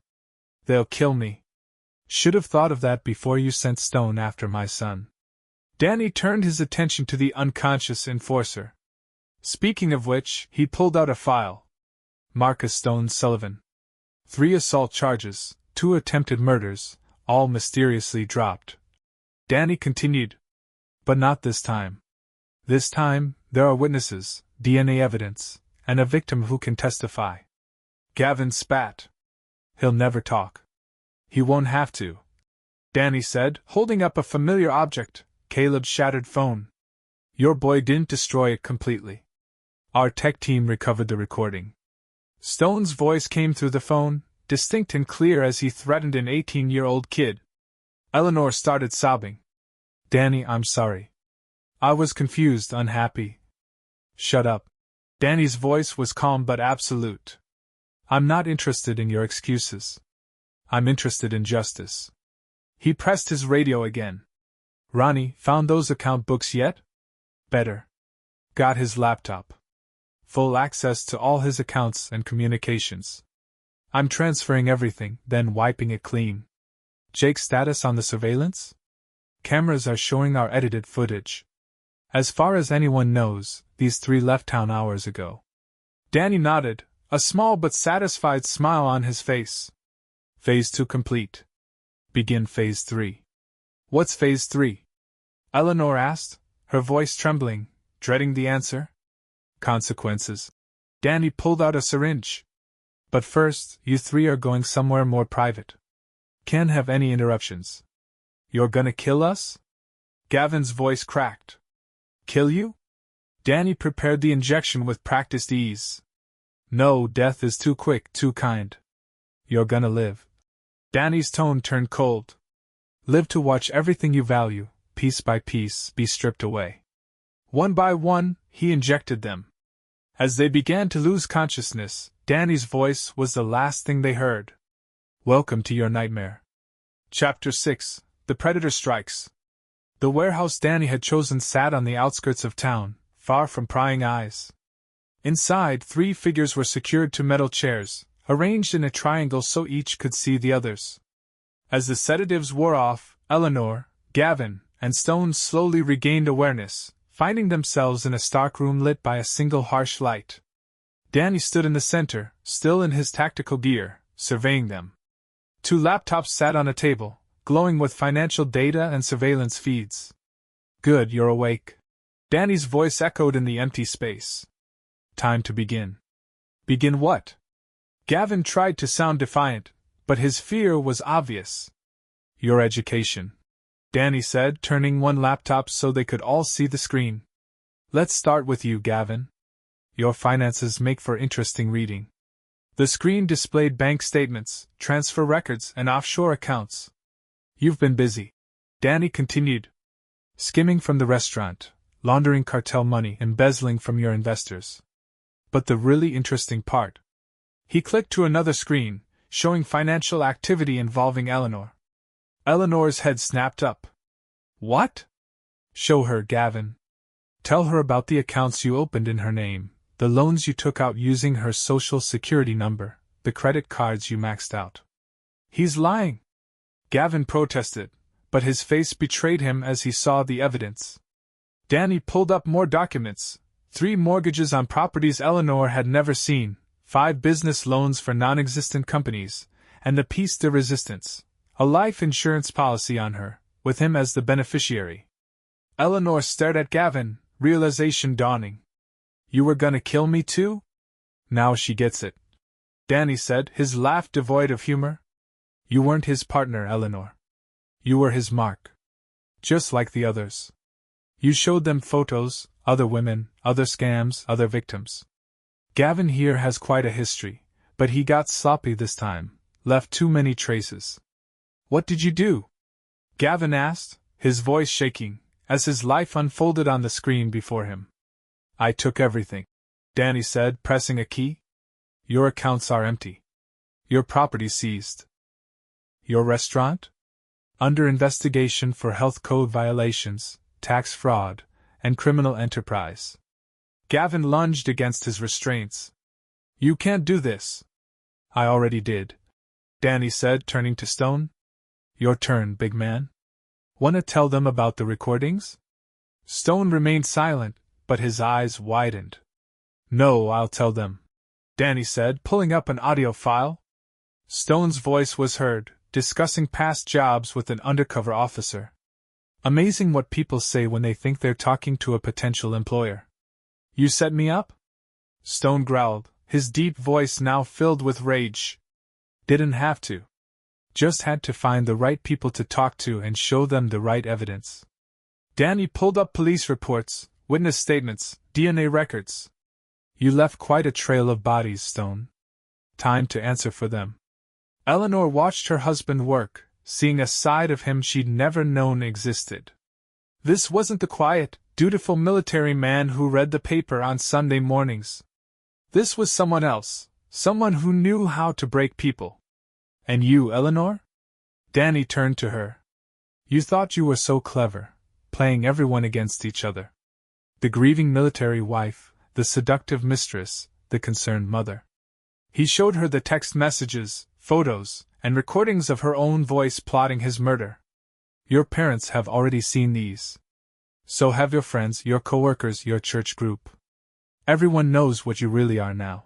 [SPEAKER 1] They'll kill me. Should have thought of that before you sent Stone after my son. Danny turned his attention to the unconscious enforcer. Speaking of which, he pulled out a file. Marcus Stone Sullivan. 3 assault charges, 2 attempted murders, all mysteriously dropped. Danny continued. But not this time. This time, there are witnesses, DNA evidence, and a victim who can testify. Gavin spat. He'll never talk. He won't have to. Danny said, holding up a familiar object, Caleb's shattered phone. Your boy didn't destroy it completely. Our tech team recovered the recording. Stone's voice came through the phone, distinct and clear as he threatened an 18-year-old kid. Eleanor started sobbing. Danny, I'm sorry. I was confused, unhappy. Shut up. Danny's voice was calm but absolute. I'm not interested in your excuses. I'm interested in justice. He pressed his radio again. Ronnie, found those account books yet? Better. Got his laptop. Full access to all his accounts and communications. I'm transferring everything, then wiping it clean. Jake's status on the surveillance? Cameras are showing our edited footage. As far as anyone knows, these 3 left town hours ago. Danny nodded, a small but satisfied smile on his face. Phase 2 complete. Begin Phase 3. What's Phase 3? Eleanor asked, her voice trembling, dreading the answer. Consequences. Danny pulled out a syringe. But first, you 3 are going somewhere more private. Can't have any interruptions. You're gonna kill us? Gavin's voice cracked. Kill you? Danny prepared the injection with practiced ease. No, death is too quick, too kind. You're gonna live. Danny's tone turned cold. Live to watch everything you value, piece by piece, be stripped away. One by one, he injected them. As they began to lose consciousness, Danny's voice was the last thing they heard. Welcome to your nightmare. Chapter 6. The Predator Strikes. The warehouse Danny had chosen sat on the outskirts of town, far from prying eyes. Inside, 3 figures were secured to metal chairs, arranged in a triangle so each could see the others. As the sedatives wore off, Eleanor, Gavin, and Stone slowly regained awareness, finding themselves in a stark room lit by a single harsh light. Danny stood in the center, still in his tactical gear, surveying them. 2 laptops sat on a table, glowing with financial data and surveillance feeds. Good, you're awake. Danny's voice echoed in the empty space. Time to begin. Begin what? Gavin tried to sound defiant, but his fear was obvious. Your education, Danny said, turning one laptop so they could all see the screen. Let's start with you, Gavin. Your finances make for interesting reading. The screen displayed bank statements, transfer records, and offshore accounts. You've been busy, Danny continued. Skimming from the restaurant, laundering cartel money, embezzling from your investors. But the really interesting part. He clicked to another screen, showing financial activity involving Eleanor. Eleanor's head snapped up. What? Show her, Gavin. Tell her about the accounts you opened in her name, the loans you took out using her social security number, the credit cards you maxed out. He's lying. Gavin protested, but his face betrayed him as he saw the evidence. Danny pulled up more documents, 3 mortgages on properties Eleanor had never seen, 5 business loans for non-existent companies, and the piece de resistance, a life insurance policy on her, with him as the beneficiary. Eleanor stared at Gavin, realization dawning. You were gonna kill me too? Now she gets it. Danny said, his laugh devoid of humor. You weren't his partner, Eleanor. You were his mark. Just like the others. You showed them photos, other women, other scams, other victims. Gavin here has quite a history, but he got sloppy this time, left too many traces. What did you do? Gavin asked, his voice shaking, as his life unfolded on the screen before him. I took everything, Danny said, pressing a key. Your accounts are empty. Your property seized. Your restaurant? Under investigation for health code violations, tax fraud, and criminal enterprise. Gavin lunged against his restraints. You can't do this. I already did, Danny said, turning to Stone. Your turn, big man. Wanna tell them about the recordings? Stone remained silent, but his eyes widened. No, I'll tell them, Danny said, pulling up an audio file. Stone's voice was heard, discussing past jobs with an undercover officer. Amazing what people say when they think they're talking to a potential employer. You set me up? Stone growled, his deep voice now filled with rage. Didn't have to. Just had to find the right people to talk to and show them the right evidence. Danny pulled up police reports, witness statements, DNA records. You left quite a trail of bodies, Stone. Time to answer for them. Eleanor watched her husband work, seeing a side of him she'd never known existed. This wasn't the quiet, dutiful military man who read the paper on Sunday mornings. This was someone else, someone who knew how to break people. And you, Eleanor? Danny turned to her. You thought you were so clever, playing everyone against each other. The grieving military wife, the seductive mistress, the concerned mother. He showed her the text messages, photos, and recordings of her own voice plotting his murder. Your parents have already seen these. So have your friends, your coworkers, your church group. Everyone knows what you really are now.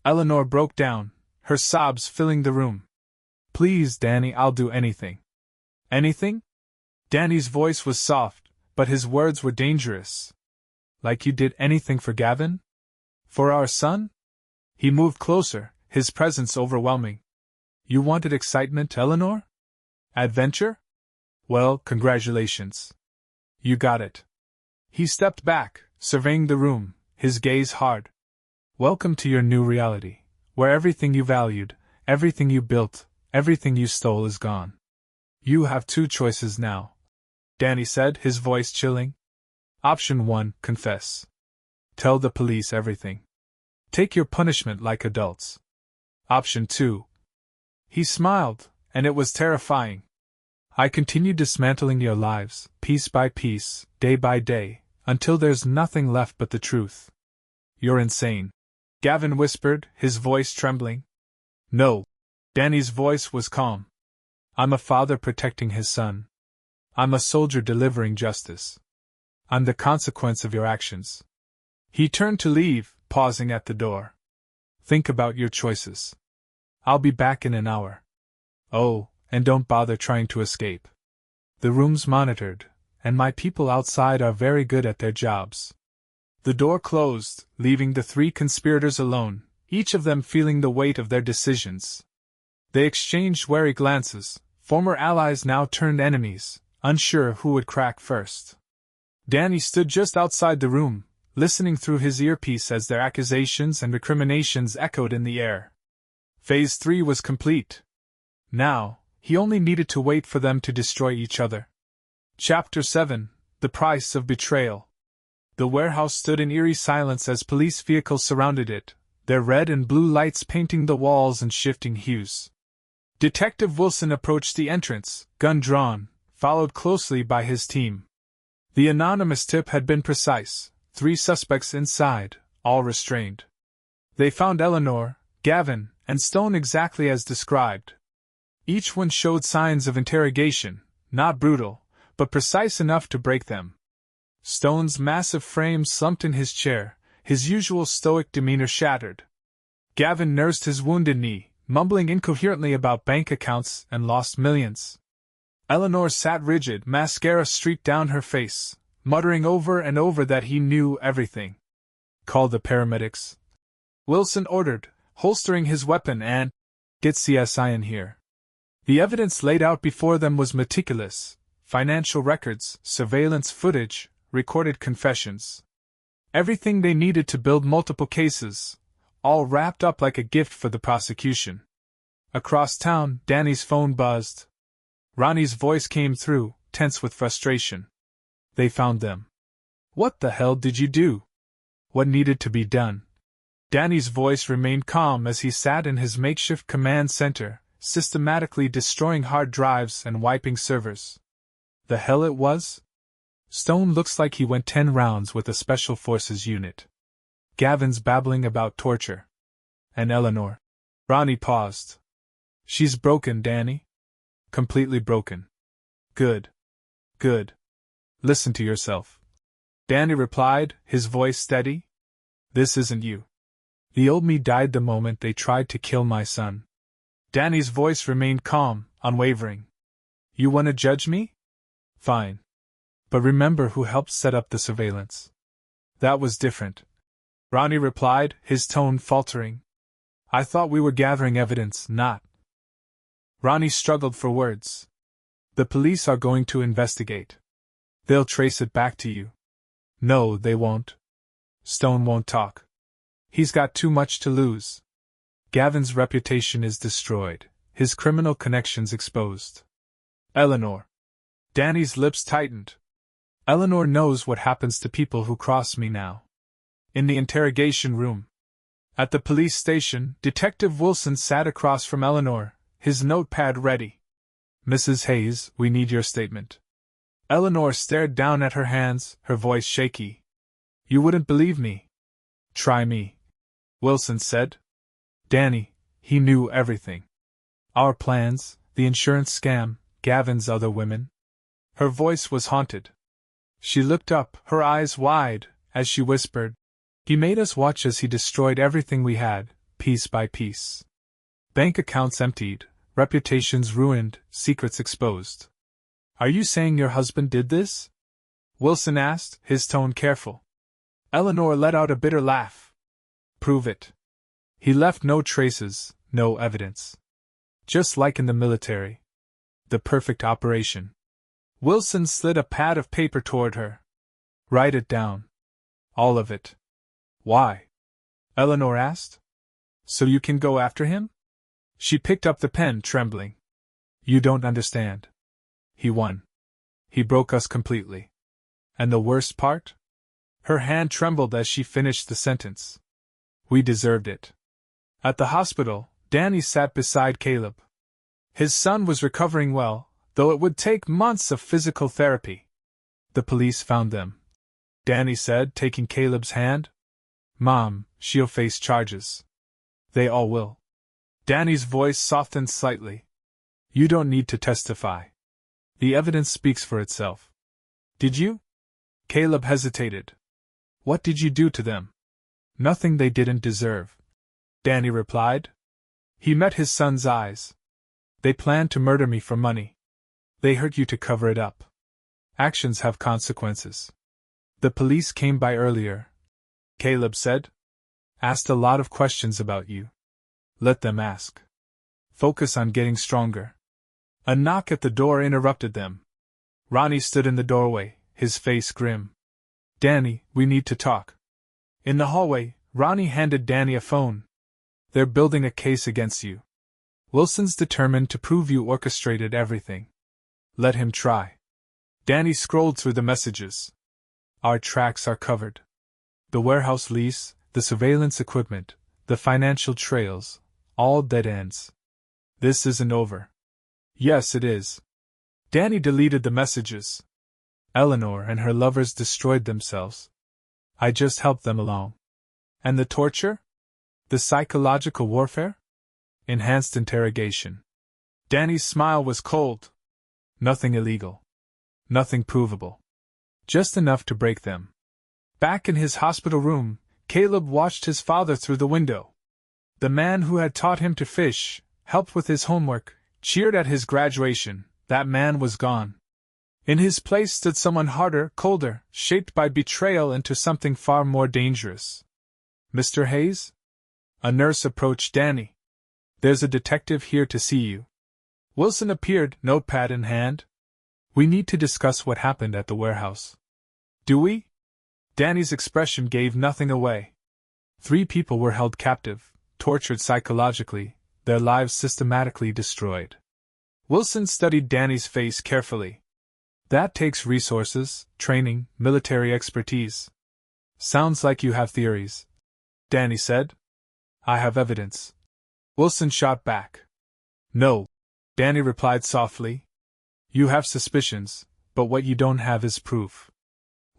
[SPEAKER 1] Eleanor broke down, her sobs filling the room. Please, Danny, I'll do anything. Anything? Danny's voice was soft, but his words were dangerous. Like you did anything for Gavin? For our son? He moved closer, his presence overwhelming. You wanted excitement, Eleanor? Adventure? Well, congratulations. You got it. He stepped back, surveying the room, his gaze hard. Welcome to your new reality, where everything you valued, everything you built, everything you stole is gone. You have two choices now, Danny said, his voice chilling. Option 1, confess. Tell the police everything. Take your punishment like adults. Option 2. He smiled, and it was terrifying. I continue dismantling your lives, piece by piece, day by day, until there's nothing left but the truth. You're insane, Gavin whispered, his voice trembling. No. Danny's voice was calm. I'm a father protecting his son. I'm a soldier delivering justice. I'm the consequence of your actions. He turned to leave, pausing at the door. Think about your choices. I'll be back in an hour. Oh, and don't bother trying to escape. The room's monitored, and my people outside are very good at their jobs. The door closed, leaving the three conspirators alone, each of them feeling the weight of their decisions. They exchanged wary glances, former allies now turned enemies, unsure who would crack first. Danny stood just outside the room, listening through his earpiece as their accusations and recriminations echoed in the air. Phase 3 was complete. Now, he only needed to wait for them to destroy each other. Chapter 7: The Price of Betrayal. The warehouse stood in eerie silence as police vehicles surrounded it, their red and blue lights painting the walls in shifting hues. Detective Wilson approached the entrance, gun drawn, followed closely by his team. The anonymous tip had been precise, 3 suspects inside, all restrained. They found Eleanor, Gavin, and Stone exactly as described. Each one showed signs of interrogation, not brutal, but precise enough to break them. Stone's massive frame slumped in his chair, his usual stoic demeanor shattered. Gavin nursed his wounded knee, mumbling incoherently about bank accounts and lost millions. Eleanor sat rigid, mascara streaked down her face, muttering over and over that he knew everything. Call the paramedics, Wilson ordered, holstering his weapon, and get CSI in here. The evidence laid out before them was meticulous: financial records, surveillance footage, recorded confessions. Everything they needed to build multiple cases, all wrapped up like a gift for the prosecution. Across town, Danny's phone buzzed. Ronnie's voice came through, tense with frustration. They found them. What the hell did you do? What needed to be done? Danny's voice remained calm as he sat in his makeshift command center, systematically destroying hard drives and wiping servers. The hell it was? Stone looks like he went 10 rounds with a special forces unit. Gavin's babbling about torture. And Eleanor. Ronnie paused. She's broken, Danny. Completely broken. Good. Good. Listen to yourself. Danny replied, his voice steady. This isn't you. The old me died the moment they tried to kill my son. Danny's voice remained calm, unwavering. You want to judge me? Fine. But remember who helped set up the surveillance. That was different. Ronnie replied, his tone faltering. I thought we were gathering evidence, not. Ronnie struggled for words. The police are going to investigate. They'll trace it back to you. No, they won't. Stone won't talk. He's got too much to lose. Gavin's reputation is destroyed, his criminal connections exposed. Eleanor. Danny's lips tightened. Eleanor knows what happens to people who cross me now. In the interrogation room. At the police station, Detective Wilson sat across from Eleanor, his notepad ready. Mrs. Hayes, we need your statement. Eleanor stared down at her hands, her voice shaky. You wouldn't believe me. Try me. Wilson said. Danny, he knew everything. Our plans, the insurance scam, Gavin's other women. Her voice was haunted. She looked up, her eyes wide, as she whispered, He made us watch as he destroyed everything we had, piece by piece. Bank accounts emptied, reputations ruined, secrets exposed. Are you saying your husband did this? Wilson asked, his tone careful. Eleanor let out a bitter laugh. Prove it. He left no traces, no evidence. Just like in the military. The perfect operation. Wilson slid a pad of paper toward her. Write it down. All of it. Why? Eleanor asked. So you can go after him? She picked up the pen, trembling. You don't understand. He won. He broke us completely. And the worst part? Her hand trembled as she finished the sentence. We deserved it. At the hospital, Danny sat beside Caleb. His son was recovering well, though it would take months of physical therapy. The police found them. Danny said, taking Caleb's hand. Mom, she'll face charges. They all will. Danny's voice softened slightly. You don't need to testify. The evidence speaks for itself. Did you? Caleb hesitated. What did you do to them? Nothing they didn't deserve. Danny replied. He met his son's eyes. They planned to murder me for money. They hurt you to cover it up. Actions have consequences. The police came by earlier. Caleb said. Asked a lot of questions about you. Let them ask. Focus on getting stronger. A knock at the door interrupted them. Ronnie stood in the doorway, his face grim. Danny, we need to talk. In the hallway, Ronnie handed Danny a phone. They're building a case against you. Wilson's determined to prove you orchestrated everything. Let him try. Danny scrolled through the messages. Our tracks are covered. The warehouse lease, the surveillance equipment, the financial trails, all dead ends. This isn't over. Yes, it is. Danny deleted the messages. Eleanor and her lovers destroyed themselves. I just helped them along. And the torture? The psychological warfare? Enhanced interrogation. Danny's smile was cold. Nothing illegal. Nothing provable. Just enough to break them. Back in his hospital room, Caleb watched his father through the window. The man who had taught him to fish, helped with his homework, cheered at his graduation, that man was gone. In his place stood someone harder, colder, shaped by betrayal into something far more dangerous. Mr. Hayes? A nurse approached Danny. There's a detective here to see you. Wilson appeared, notepad in hand. We need to discuss what happened at the warehouse. Do we? Danny's expression gave nothing away. 3 people were held captive, tortured psychologically, their lives systematically destroyed. Wilson studied Danny's face carefully. That takes resources, training, military expertise. Sounds like you have theories. Danny said. I have evidence. Wilson shot back. No. Danny replied softly. You have suspicions, but what you don't have is proof.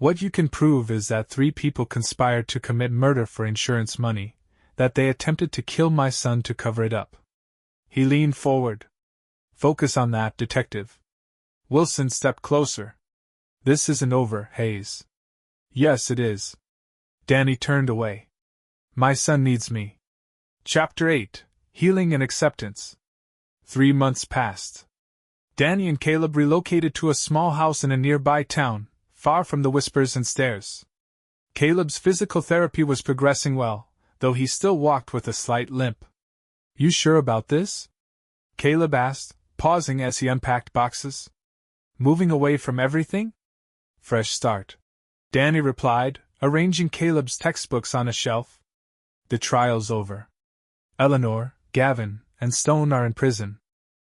[SPEAKER 1] What you can prove is that 3 people conspired to commit murder for insurance money, that they attempted to kill my son to cover it up. He leaned forward. Focus on that, detective. Wilson stepped closer. This isn't over, Hayes. Yes, it is. Danny turned away. My son needs me. Chapter 8, Healing and Acceptance. 3 months passed. Danny and Caleb relocated to a small house in a nearby town, far from the whispers and stares. Caleb's physical therapy was progressing well, though he still walked with a slight limp. You sure about this? Caleb asked, pausing as he unpacked boxes. Moving away from everything? Fresh start. Danny replied, arranging Caleb's textbooks on a shelf. The trial's over. Eleanor, Gavin, and Stone are in prison.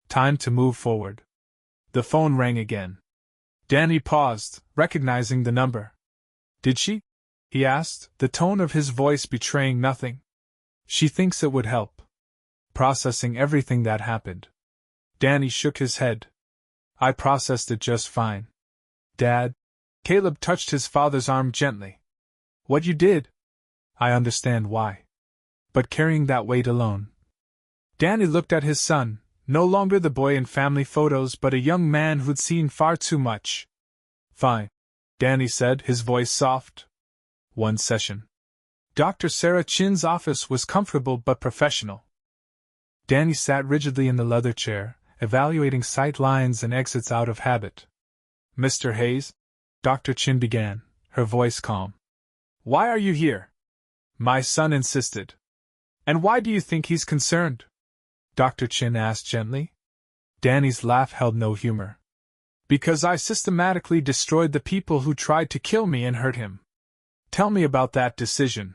[SPEAKER 1] Time to move forward. The phone rang again. Danny paused, recognizing the number. Did she? He asked, the tone of his voice betraying nothing. She thinks it would help. Processing everything that happened. Danny shook his head. I processed it just fine. Dad? Caleb touched his father's arm gently. What you did? I understand why. But carrying that weight alone. Danny looked at his son, no longer the boy in family photos but a young man who'd seen far too much. Fine, Danny said, his voice soft. 1 session. Dr. Sarah Chin's office was comfortable but professional. Danny sat rigidly in the leather chair, evaluating sight lines and exits out of habit. Mr. Hayes? Dr. Chin began, her voice calm. Why are you here? My son insisted. And why do you think he's concerned? Dr. Chin asked gently. Danny's laugh held no humor. Because I systematically destroyed the people who tried to kill me and hurt him. Tell me about that decision,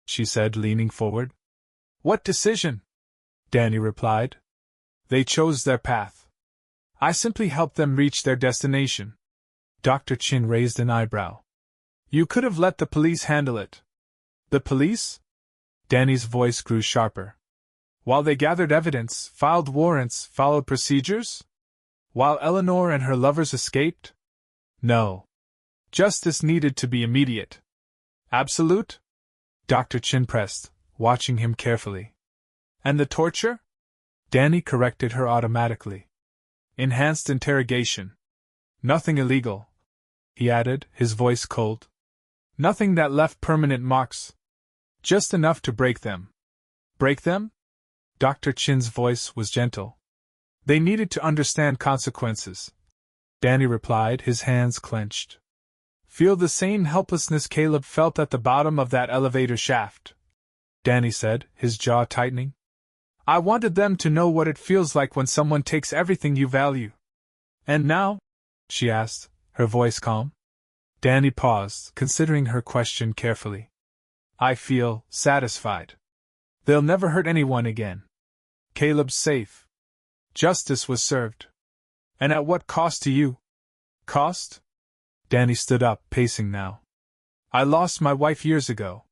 [SPEAKER 1] she said, leaning forward. What decision? Danny replied. They chose their path. I simply helped them reach their destination. Dr. Chin raised an eyebrow. You could have let the police handle it. The police? Danny's voice grew sharper. While they gathered evidence, filed warrants, followed procedures? While Eleanor and her lovers escaped? No. Justice needed to be immediate. Absolute? Dr. Chin pressed, watching him carefully. And the torture? Danny corrected her automatically. Enhanced interrogation. Nothing illegal, he added, his voice cold. Nothing that left permanent marks. Just enough to break them. Break them? Dr. Chin's voice was gentle. They needed to understand consequences. Danny replied, his hands clenched. Feel the same helplessness Caleb felt at the bottom of that elevator shaft, Danny said, his jaw tightening. I wanted them to know what it feels like when someone takes everything you value. And now? She asked, her voice calm. Danny paused, considering her question carefully. I feel satisfied. They'll never hurt anyone again. Caleb's safe. Justice was served. And at what cost to you? Cost? Danny stood up, pacing now. I lost my wife years ago.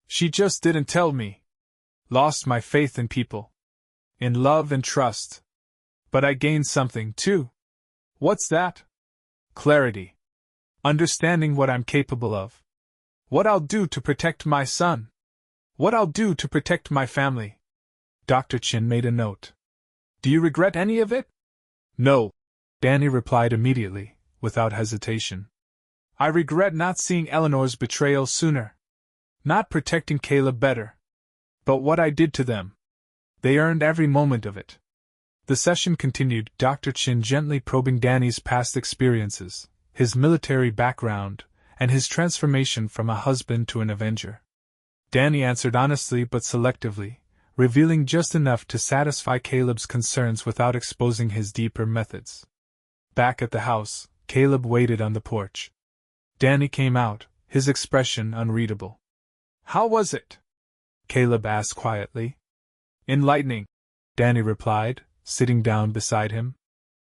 [SPEAKER 1] She just didn't tell me. Lost my faith in people. In love and trust. But I gained something, too. What's that? Clarity. Understanding what I'm capable of. What I'll do to protect my son. What I'll do to protect my family. Dr. Chin made a note. Do you regret any of it? No, Danny replied immediately, without hesitation. I regret not seeing Eleanor's betrayal sooner. Not protecting Caleb better. But what I did to them. They earned every moment of it. The session continued, Dr. Chin gently probing Danny's past experiences, his military background, and his transformation from a husband to an avenger. Danny answered honestly but selectively, revealing just enough to satisfy Caleb's concerns without exposing his deeper methods. Back at the house, Caleb waited on the porch. Danny came out, his expression unreadable. How was it? Caleb asked quietly. Enlightening, Danny replied, sitting down beside him.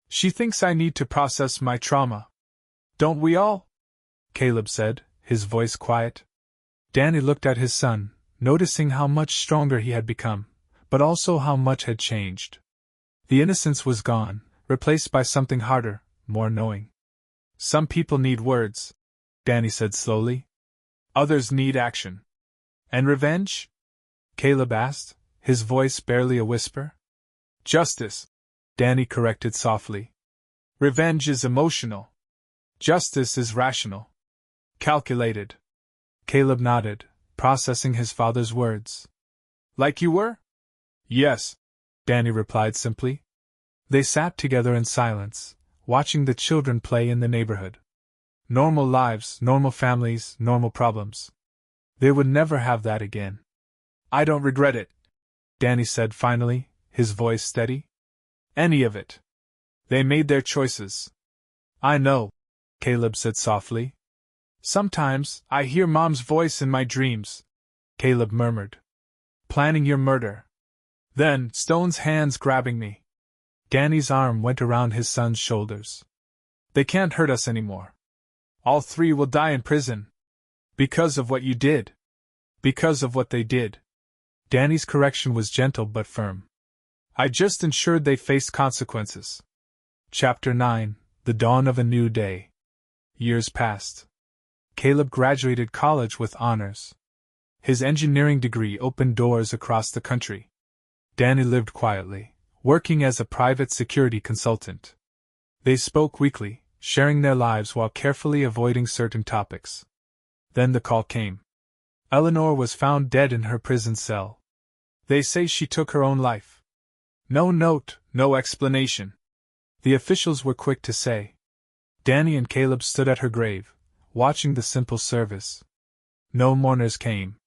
[SPEAKER 1] She thinks I need to process my trauma. Don't we all? Caleb said, his voice quiet. Danny looked at his son, noticing how much stronger he had become, but also how much had changed. The innocence was gone, replaced by something harder, more knowing. Some people need words, Danny said slowly. Others need action. And revenge? Caleb asked, his voice barely a whisper. Justice, Danny corrected softly. Revenge is emotional. Justice is rational. Calculated. Caleb nodded, processing his father's words. Like you were? Yes, Danny replied simply. They sat together in silence, watching the children play in the neighborhood. Normal lives, normal families, normal problems. They would never have that again. I don't regret it, Danny said finally, his voice steady. Any of it. They made their choices. I know, Caleb said softly. Sometimes I hear Mom's voice in my dreams, Caleb murmured. Planning your murder. Then, Stone's hands grabbing me. Danny's arm went around his son's shoulders. They can't hurt us anymore. All three will die in prison. Because of what you did. Because of what they did. Danny's correction was gentle but firm. I just ensured they faced consequences. Chapter 9: The Dawn of a New Day. Years passed. Caleb graduated college with honors. His engineering degree opened doors across the country. Danny lived quietly, working as a private security consultant. They spoke weekly, sharing their lives while carefully avoiding certain topics. Then the call came. Eleanor was found dead in her prison cell. They say she took her own life. No note, no explanation. The officials were quick to say. Danny and Caleb stood at her grave, watching the simple service. No mourners came.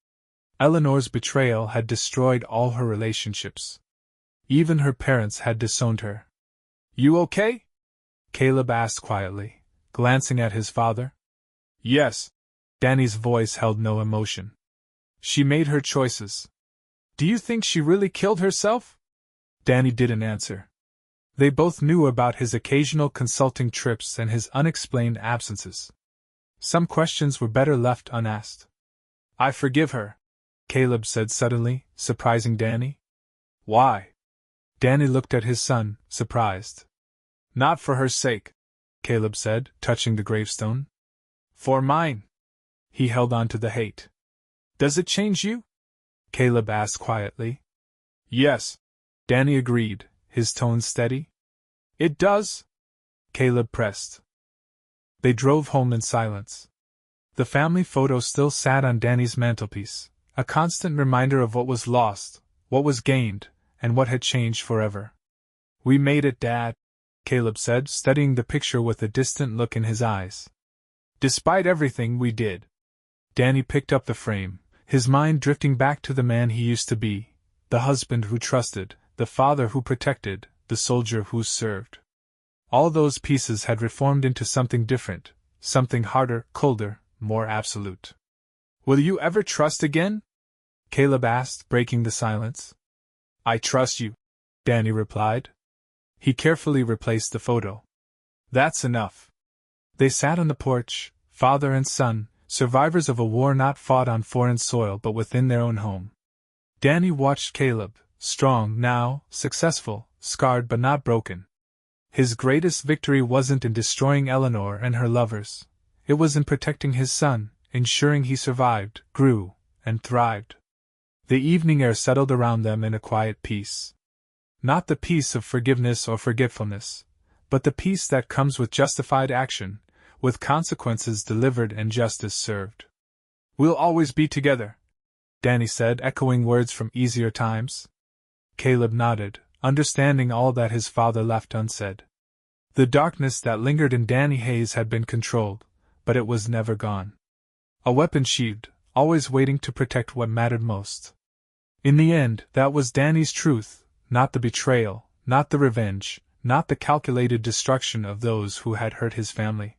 [SPEAKER 1] Eleanor's betrayal had destroyed all her relationships. Even her parents had disowned her. You okay? Caleb asked quietly, glancing at his father. Yes. Danny's voice held no emotion. She made her choices. Do you think she really killed herself? Danny didn't answer. They both knew about his occasional consulting trips and his unexplained absences. Some questions were better left unasked. I forgive her, Caleb said suddenly, surprising Danny. Why? Danny looked at his son, surprised. Not for her sake, Caleb said, touching the gravestone. For mine. He held on to the hate. Does it change you? Caleb asked quietly. Yes, Danny agreed, his tone steady. It does? Caleb pressed. They drove home in silence. The family photo still sat on Danny's mantelpiece, a constant reminder of what was lost, what was gained, and what had changed forever. We made it, Dad, Caleb said, studying the picture with a distant look in his eyes. Despite everything we did. Danny picked up the frame, his mind drifting back to the man he used to be, the husband who trusted, the father who protected, the soldier who served. All those pieces had reformed into something different, something harder, colder, more absolute. Will you ever trust again? Caleb asked, breaking the silence. I trust you, Danny replied. He carefully replaced the photo. That's enough. They sat on the porch, father and son, survivors of a war not fought on foreign soil but within their own home. Danny watched Caleb, strong now, successful, scarred but not broken. His greatest victory wasn't in destroying Eleanor and her lovers. It was in protecting his son, ensuring he survived, grew, and thrived. The evening air settled around them in a quiet peace. Not the peace of forgiveness or forgetfulness, but the peace that comes with justified action, with consequences delivered and justice served. We'll always be together, Danny said, echoing words from easier times. Caleb nodded, understanding all that his father left unsaid. The darkness that lingered in Danny Hayes had been controlled, but it was never gone. A weapon sheathed, always waiting to protect what mattered most. In the end, that was Danny's truth, not the betrayal, not the revenge, not the calculated destruction of those who had hurt his family.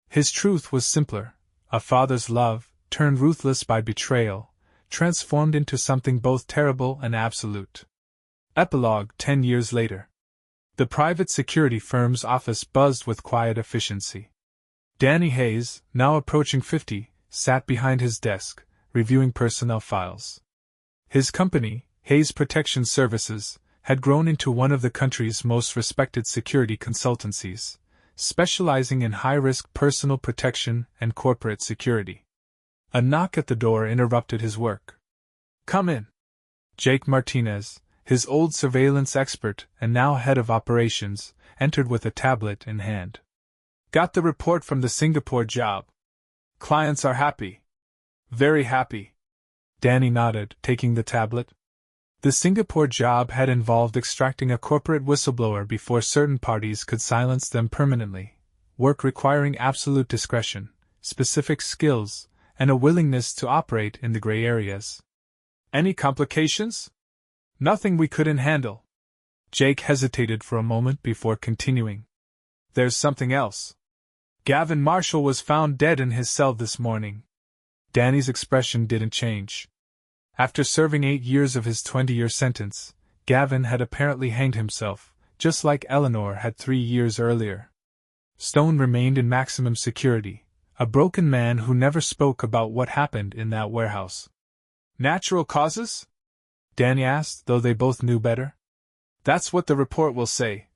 [SPEAKER 1] His truth was simpler: a father's love, turned ruthless by betrayal, transformed into something both terrible and absolute. Epilogue: 10 years later. The private security firm's office buzzed with quiet efficiency. Danny Hayes, now approaching 50, sat behind his desk, reviewing personnel files. His company, Hayes Protection Services, had grown into one of the country's most respected security consultancies, specializing in high-risk personal protection and corporate security. A knock at the door interrupted his work. "Come in." Jake Martinez, his old surveillance expert and now head of operations, entered with a tablet in hand. "Got the report from the Singapore job. Clients are happy." "Very happy." Danny nodded, taking the tablet. The Singapore job had involved extracting a corporate whistleblower before certain parties could silence them permanently, work requiring absolute discretion, specific skills, and a willingness to operate in the gray areas. "Any complications?" "Nothing we couldn't handle." Jake hesitated for a moment before continuing. "There's something else. Gavin Marshall was found dead in his cell this morning." Danny's expression didn't change. After serving 8 years of his 20-year sentence, Gavin had apparently hanged himself, just like Eleanor had 3 years earlier. Stone remained in maximum security, a broken man who never spoke about what happened in that warehouse. "Natural causes?" Danny asked, though they both knew better. "That's what the report will say,"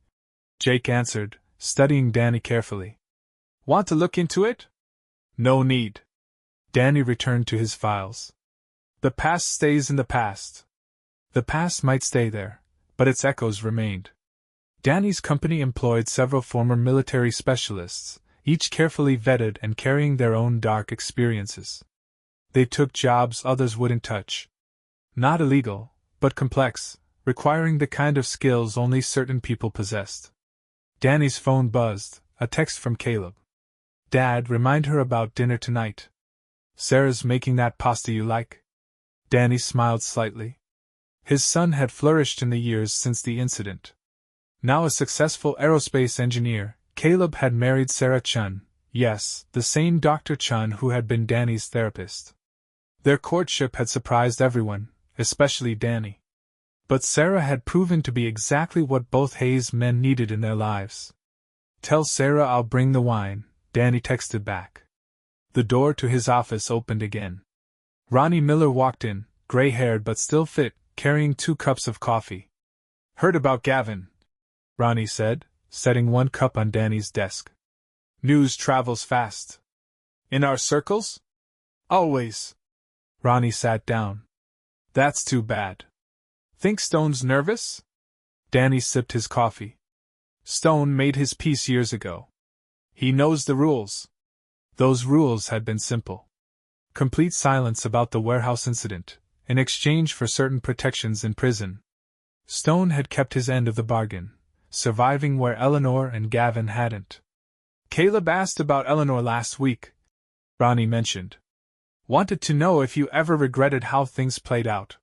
[SPEAKER 1] Jake answered, studying Danny carefully. "Want to look into it?" "No need." Danny returned to his files. "The past stays in the past." The past might stay there, but its echoes remained. Danny's company employed several former military specialists, each carefully vetted and carrying their own dark experiences. They took jobs others wouldn't touch. Not illegal, but complex, requiring the kind of skills only certain people possessed. Danny's phone buzzed, a text from Caleb. "Dad, remind her about dinner tonight. Sarah's making that pasta you like." Danny smiled slightly. His son had flourished in the years since the incident. Now a successful aerospace engineer, Caleb had married Sarah Chun, yes, the same Dr. Chun who had been Danny's therapist. Their courtship had surprised everyone, especially Danny. But Sarah had proven to be exactly what both Hayes men needed in their lives. "Tell Sarah I'll bring the wine," Danny texted back. The door to his office opened again. Ronnie Miller walked in, gray-haired but still fit, carrying 2 cups of coffee. "Heard about Gavin," Ronnie said, setting 1 cup on Danny's desk. "News travels fast." "In our circles?" "Always." Ronnie sat down. "That's too bad. Think Stone's nervous?" Danny sipped his coffee. "Stone made his peace years ago. He knows the rules." Those rules had been simple. Complete silence about the warehouse incident, in exchange for certain protections in prison. Stone had kept his end of the bargain, surviving where Eleanor and Gavin hadn't. "Caleb asked about Eleanor last week," Ronnie mentioned. "Wanted to know if you ever regretted how things played out."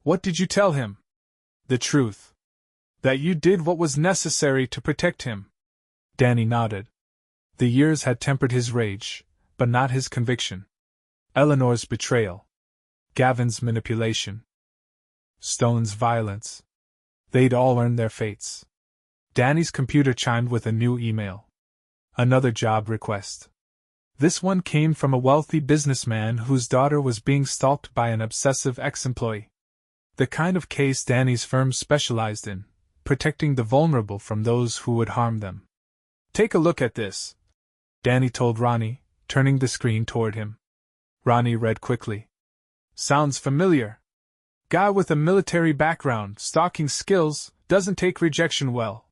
[SPEAKER 1] "What did you tell him?" "The truth. That you did what was necessary to protect him." Danny nodded. The years had tempered his rage, but not his conviction. Eleanor's betrayal. Gavin's manipulation. Stone's violence. They'd all earned their fates. Danny's computer chimed with a new email. Another job request. This one came from a wealthy businessman whose daughter was being stalked by an obsessive ex-employee. The kind of case Danny's firm specialized in, protecting the vulnerable from those who would harm them. "Take a look at this," Danny told Ronnie, turning the screen toward him. Ronnie read quickly. "Sounds familiar. Guy with a military background, stalking skills, doesn't take rejection well.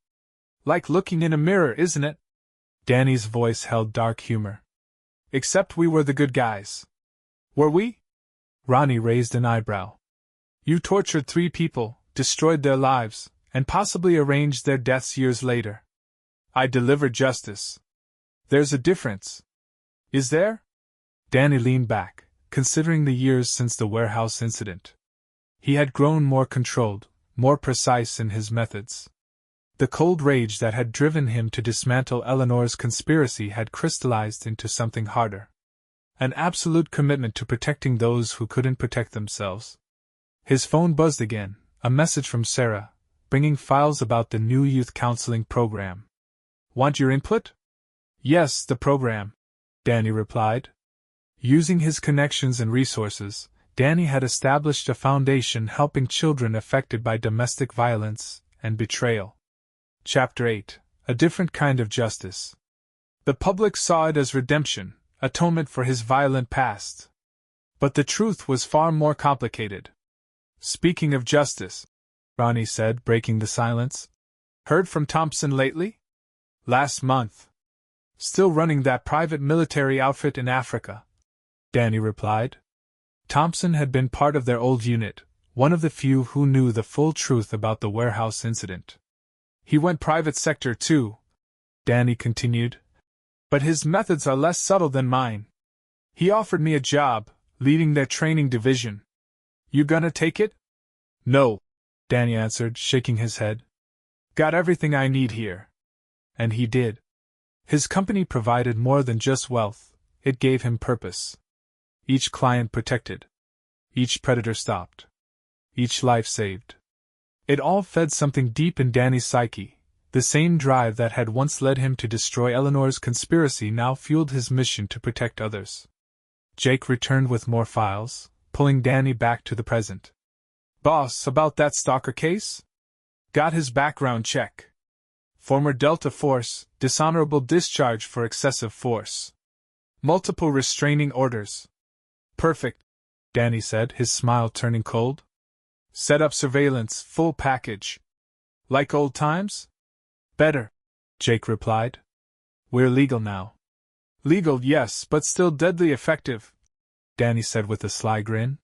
[SPEAKER 1] Like looking in a mirror, isn't it?" Danny's voice held dark humor. "Except we were the good guys." "Were we?" Ronnie raised an eyebrow. "You tortured 3 people, destroyed their lives, and possibly arranged their deaths years later. I delivered justice. There's a difference." "Is there?" Danny leaned back, considering the years since the warehouse incident. He had grown more controlled, more precise in his methods. The cold rage that had driven him to dismantle Eleanor's conspiracy had crystallized into something harder. An absolute commitment to protecting those who couldn't protect themselves. His phone buzzed again, a message from Sarah, bringing files about the new youth counseling program. "Want your input?" "Yes, the program," Danny replied. Using his connections and resources, Danny had established a foundation helping children affected by domestic violence and betrayal. Chapter 8: a different kind of justice. The public saw it as redemption, atonement for his violent past. But the truth was far more complicated. Speaking of justice, Ronnie said, breaking the silence. Heard from Thompson lately? Last month. Still running that private military outfit in Africa, Danny replied. Thompson had been part of their old unit, one of the few who knew the full truth about the warehouse incident. He went private sector too, Danny continued. But his methods are less subtle than mine. He offered me a job, leading their training division. You gonna take it? No, Danny answered, shaking his head. Got everything I need here. And he did. His company provided more than just wealth, it gave him purpose. Each client protected. Each predator stopped. Each life saved. It all fed something deep in Danny's psyche. The same drive that had once led him to destroy Eleanor's conspiracy now fueled his mission to protect others. Jake returned with more files, pulling Danny back to the present. Boss, about that stalker case? Got his background check. Former Delta Force, dishonorable discharge for excessive force. Multiple restraining orders. Perfect, Danny said, his smile turning cold. Set up surveillance, full package. Like old times? Better, Jake replied. We're legal now. Legal, yes, but still deadly effective, Danny said with a sly grin.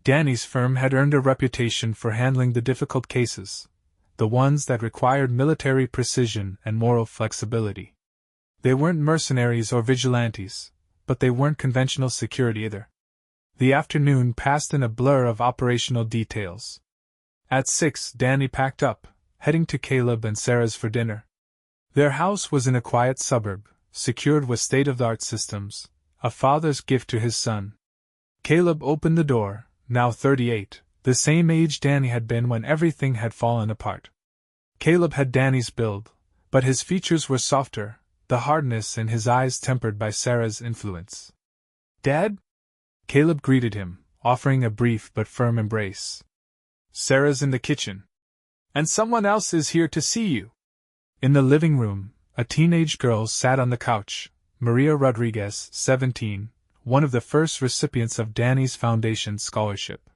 [SPEAKER 1] Danny's firm had earned a reputation for handling the difficult cases, the ones that required military precision and moral flexibility. They weren't mercenaries or vigilantes, but they weren't conventional security either. The afternoon passed in a blur of operational details. At 6, Danny packed up, heading to Caleb and Sarah's for dinner. Their house was in a quiet suburb, secured with state-of-the-art systems, a father's gift to his son. Caleb opened the door, now 38, the same age Danny had been when everything had fallen apart. Caleb had Danny's build, but his features were softer, the hardness in his eyes tempered by Sarah's influence. Dad? Caleb greeted him, offering a brief but firm embrace. Sarah's in the kitchen. And someone else is here to see you. In the living room, a teenage girl sat on the couch, Maria Rodriguez, 17, one of the first recipients of Danny's Foundation scholarship.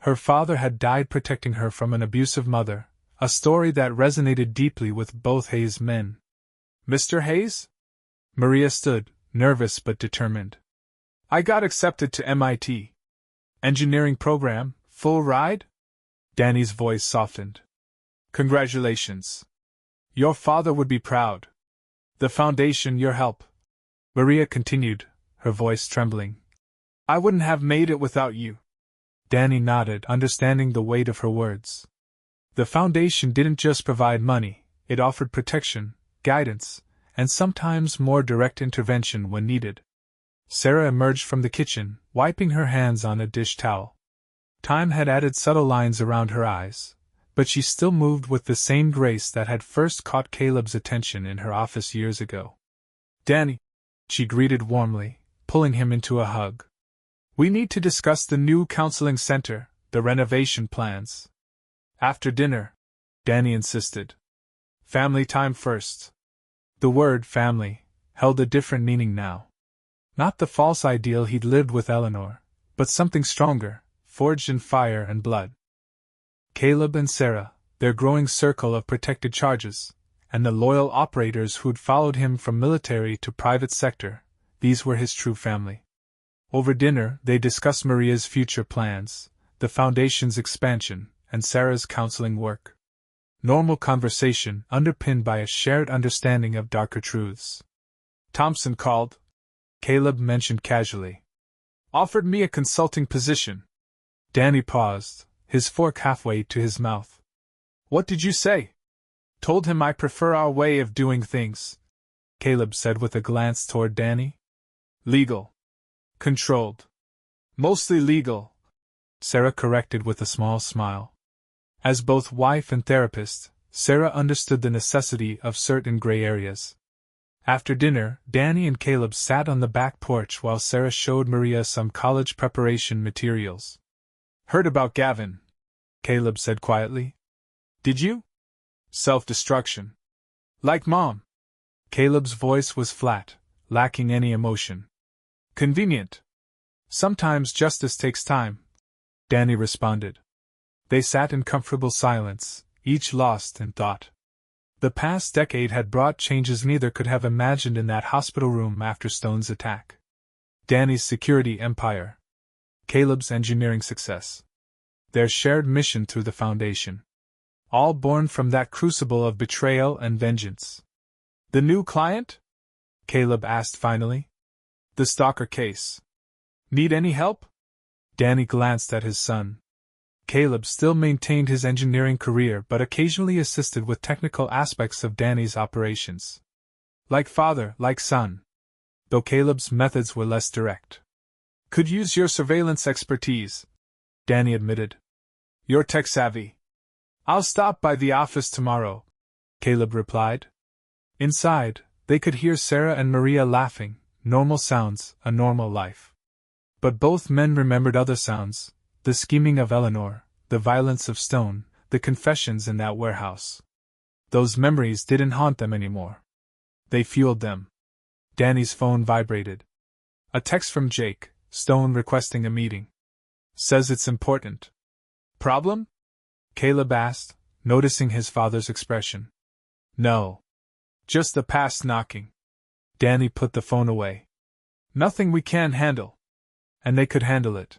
[SPEAKER 1] Her father had died protecting her from an abusive mother, a story that resonated deeply with both Hayes men. Mr. Hayes? Maria stood, nervous but determined. I got accepted to MIT. Engineering program, full ride? Danny's voice softened. Congratulations. Your father would be proud. The Foundation, your help. Maria continued, her voice trembling. I wouldn't have made it without you. Danny nodded, understanding the weight of her words. The Foundation didn't just provide money, it offered protection, guidance, and sometimes more direct intervention when needed. Sarah emerged from the kitchen, wiping her hands on a dish towel. Time had added subtle lines around her eyes, but she still moved with the same grace that had first caught Caleb's attention in her office years ago. Danny, she greeted warmly, pulling him into a hug. We need to discuss the new counseling center, the renovation plans. After dinner, Danny insisted. Family time first. The word family held a different meaning now. Not the false ideal he'd lived with Eleanor, but something stronger, forged in fire and blood. Caleb and Sarah, their growing circle of protected charges, and the loyal operators who'd followed him from military to private sector, these were his true family. Over dinner, they discussed Maria's future plans, the Foundation's expansion, and Sarah's counseling work. Normal conversation underpinned by a shared understanding of darker truths. Thompson called, Caleb mentioned casually. Offered me a consulting position. Danny paused, his fork halfway to his mouth. What did you say? Told him I prefer our way of doing things, Caleb said with a glance toward Danny. Legal. Controlled. Mostly legal, Sarah corrected with a small smile. As both wife and therapist, Sarah understood the necessity of certain gray areas. After dinner, Danny and Caleb sat on the back porch while Sarah showed Maria some college preparation materials. Heard about Gavin, Caleb said quietly. Did you? Self-destruction. Like Mom. Caleb's voice was flat, lacking any emotion. Convenient. Sometimes justice takes time, Danny responded. They sat in comfortable silence, each lost in thought. The past decade had brought changes neither could have imagined in that hospital room after Stone's attack. Danny's security empire. Caleb's engineering success. Their shared mission through the Foundation. All born from that crucible of betrayal and vengeance. The new client? Caleb asked finally. The stalker case. Need any help? Danny glanced at his son. Caleb still maintained his engineering career but occasionally assisted with technical aspects of Danny's operations. Like father, like son. Though Caleb's methods were less direct. Could use your surveillance expertise, Danny admitted. You're tech-savvy. I'll stop by the office tomorrow, Caleb replied. Inside, they could hear Sarah and Maria laughing, normal sounds, a normal life. But both men remembered other sounds, the scheming of Eleanor, the violence of Stone, the confessions in that warehouse. Those memories didn't haunt them anymore. They fueled them. Danny's phone vibrated. A text from Jake, Stone requesting a meeting. Says it's important. Problem? Caleb asked, noticing his father's expression. No. Just the past knocking. Danny put the phone away. Nothing we can't handle. And they could handle it.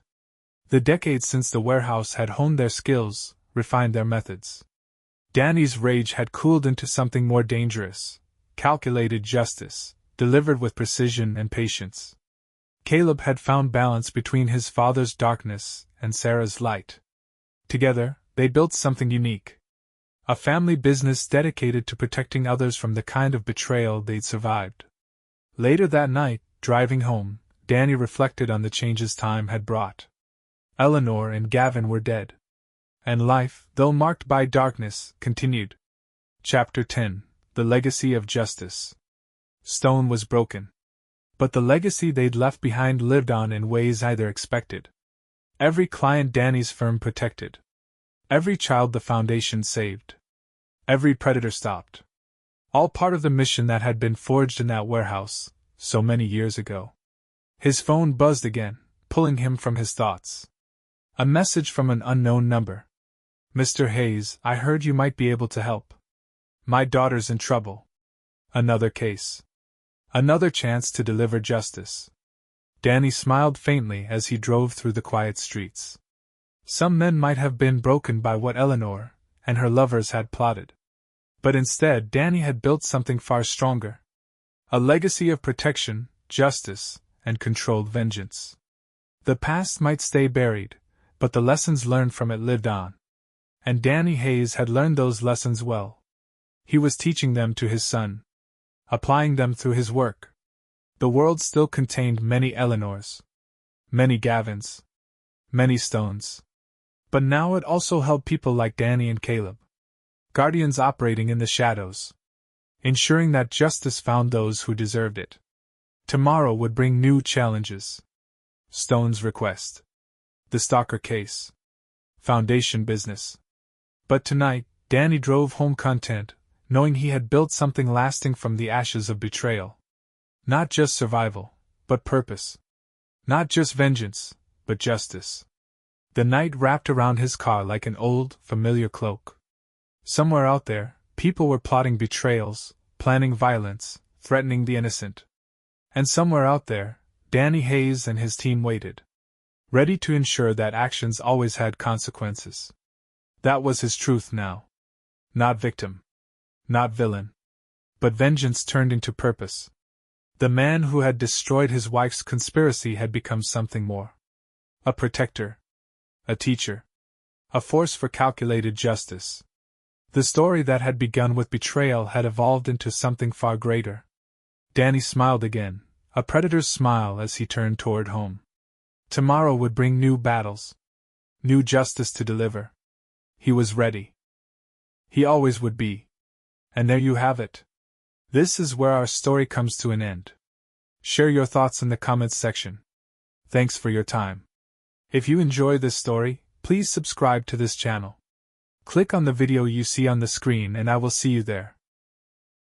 [SPEAKER 1] The decades since the warehouse had honed their skills, refined their methods. Danny's rage had cooled into something more dangerous, calculated justice, delivered with precision and patience. Caleb had found balance between his father's darkness and Sarah's light. Together, they built something unique. A family business dedicated to protecting others from the kind of betrayal they'd survived. Later that night, driving home, Danny reflected on the changes time had brought. Eleanor and Gavin were dead. And life, though marked by darkness, continued. Chapter 10: The Legacy of Justice. Stone was broken. But the legacy they'd left behind lived on in ways either expected. Every client Danny's firm protected. Every child the Foundation saved. Every predator stopped. All part of the mission that had been forged in that warehouse, so many years ago. His phone buzzed again, pulling him from his thoughts. A message from an unknown number. Mr. Hayes, I heard you might be able to help. My daughter's in trouble. Another case. Another chance to deliver justice. Danny smiled faintly as he drove through the quiet streets. Some men might have been broken by what Eleanor and her lovers had plotted. But instead, Danny had built something far stronger. A legacy of protection, justice, and controlled vengeance. The past might stay buried, but the lessons learned from it lived on. And Danny Hayes had learned those lessons well. He was teaching them to his son. Applying them through his work. The world still contained many Eleanors. Many Gavins. Many Stones. But now it also held people like Danny and Caleb. Guardians operating in the shadows. Ensuring that justice found those who deserved it. Tomorrow would bring new challenges. Stone's request. The stalker case. Foundation business. But tonight, Danny drove home content, knowing he had built something lasting from the ashes of betrayal. Not just survival, but purpose. Not just vengeance, but justice. The night wrapped around his car like an old, familiar cloak. Somewhere out there, people were plotting betrayals, planning violence, threatening the innocent. And somewhere out there, Danny Hayes and his team waited. Ready to ensure that actions always had consequences. That was his truth now. Not victim. Not villain. But vengeance turned into purpose. The man who had destroyed his wife's conspiracy had become something more. A protector. A teacher. A force for calculated justice. The story that had begun with betrayal had evolved into something far greater. Danny smiled again, a predator's smile as he turned toward home. Tomorrow would bring new battles. New justice to deliver. He was ready. He always would be. And there you have it. This is where our story comes to an end. Share your thoughts in the comments section. Thanks for your time. If you enjoy this story, please subscribe to this channel. Click on the video you see on the screen and I will see you there.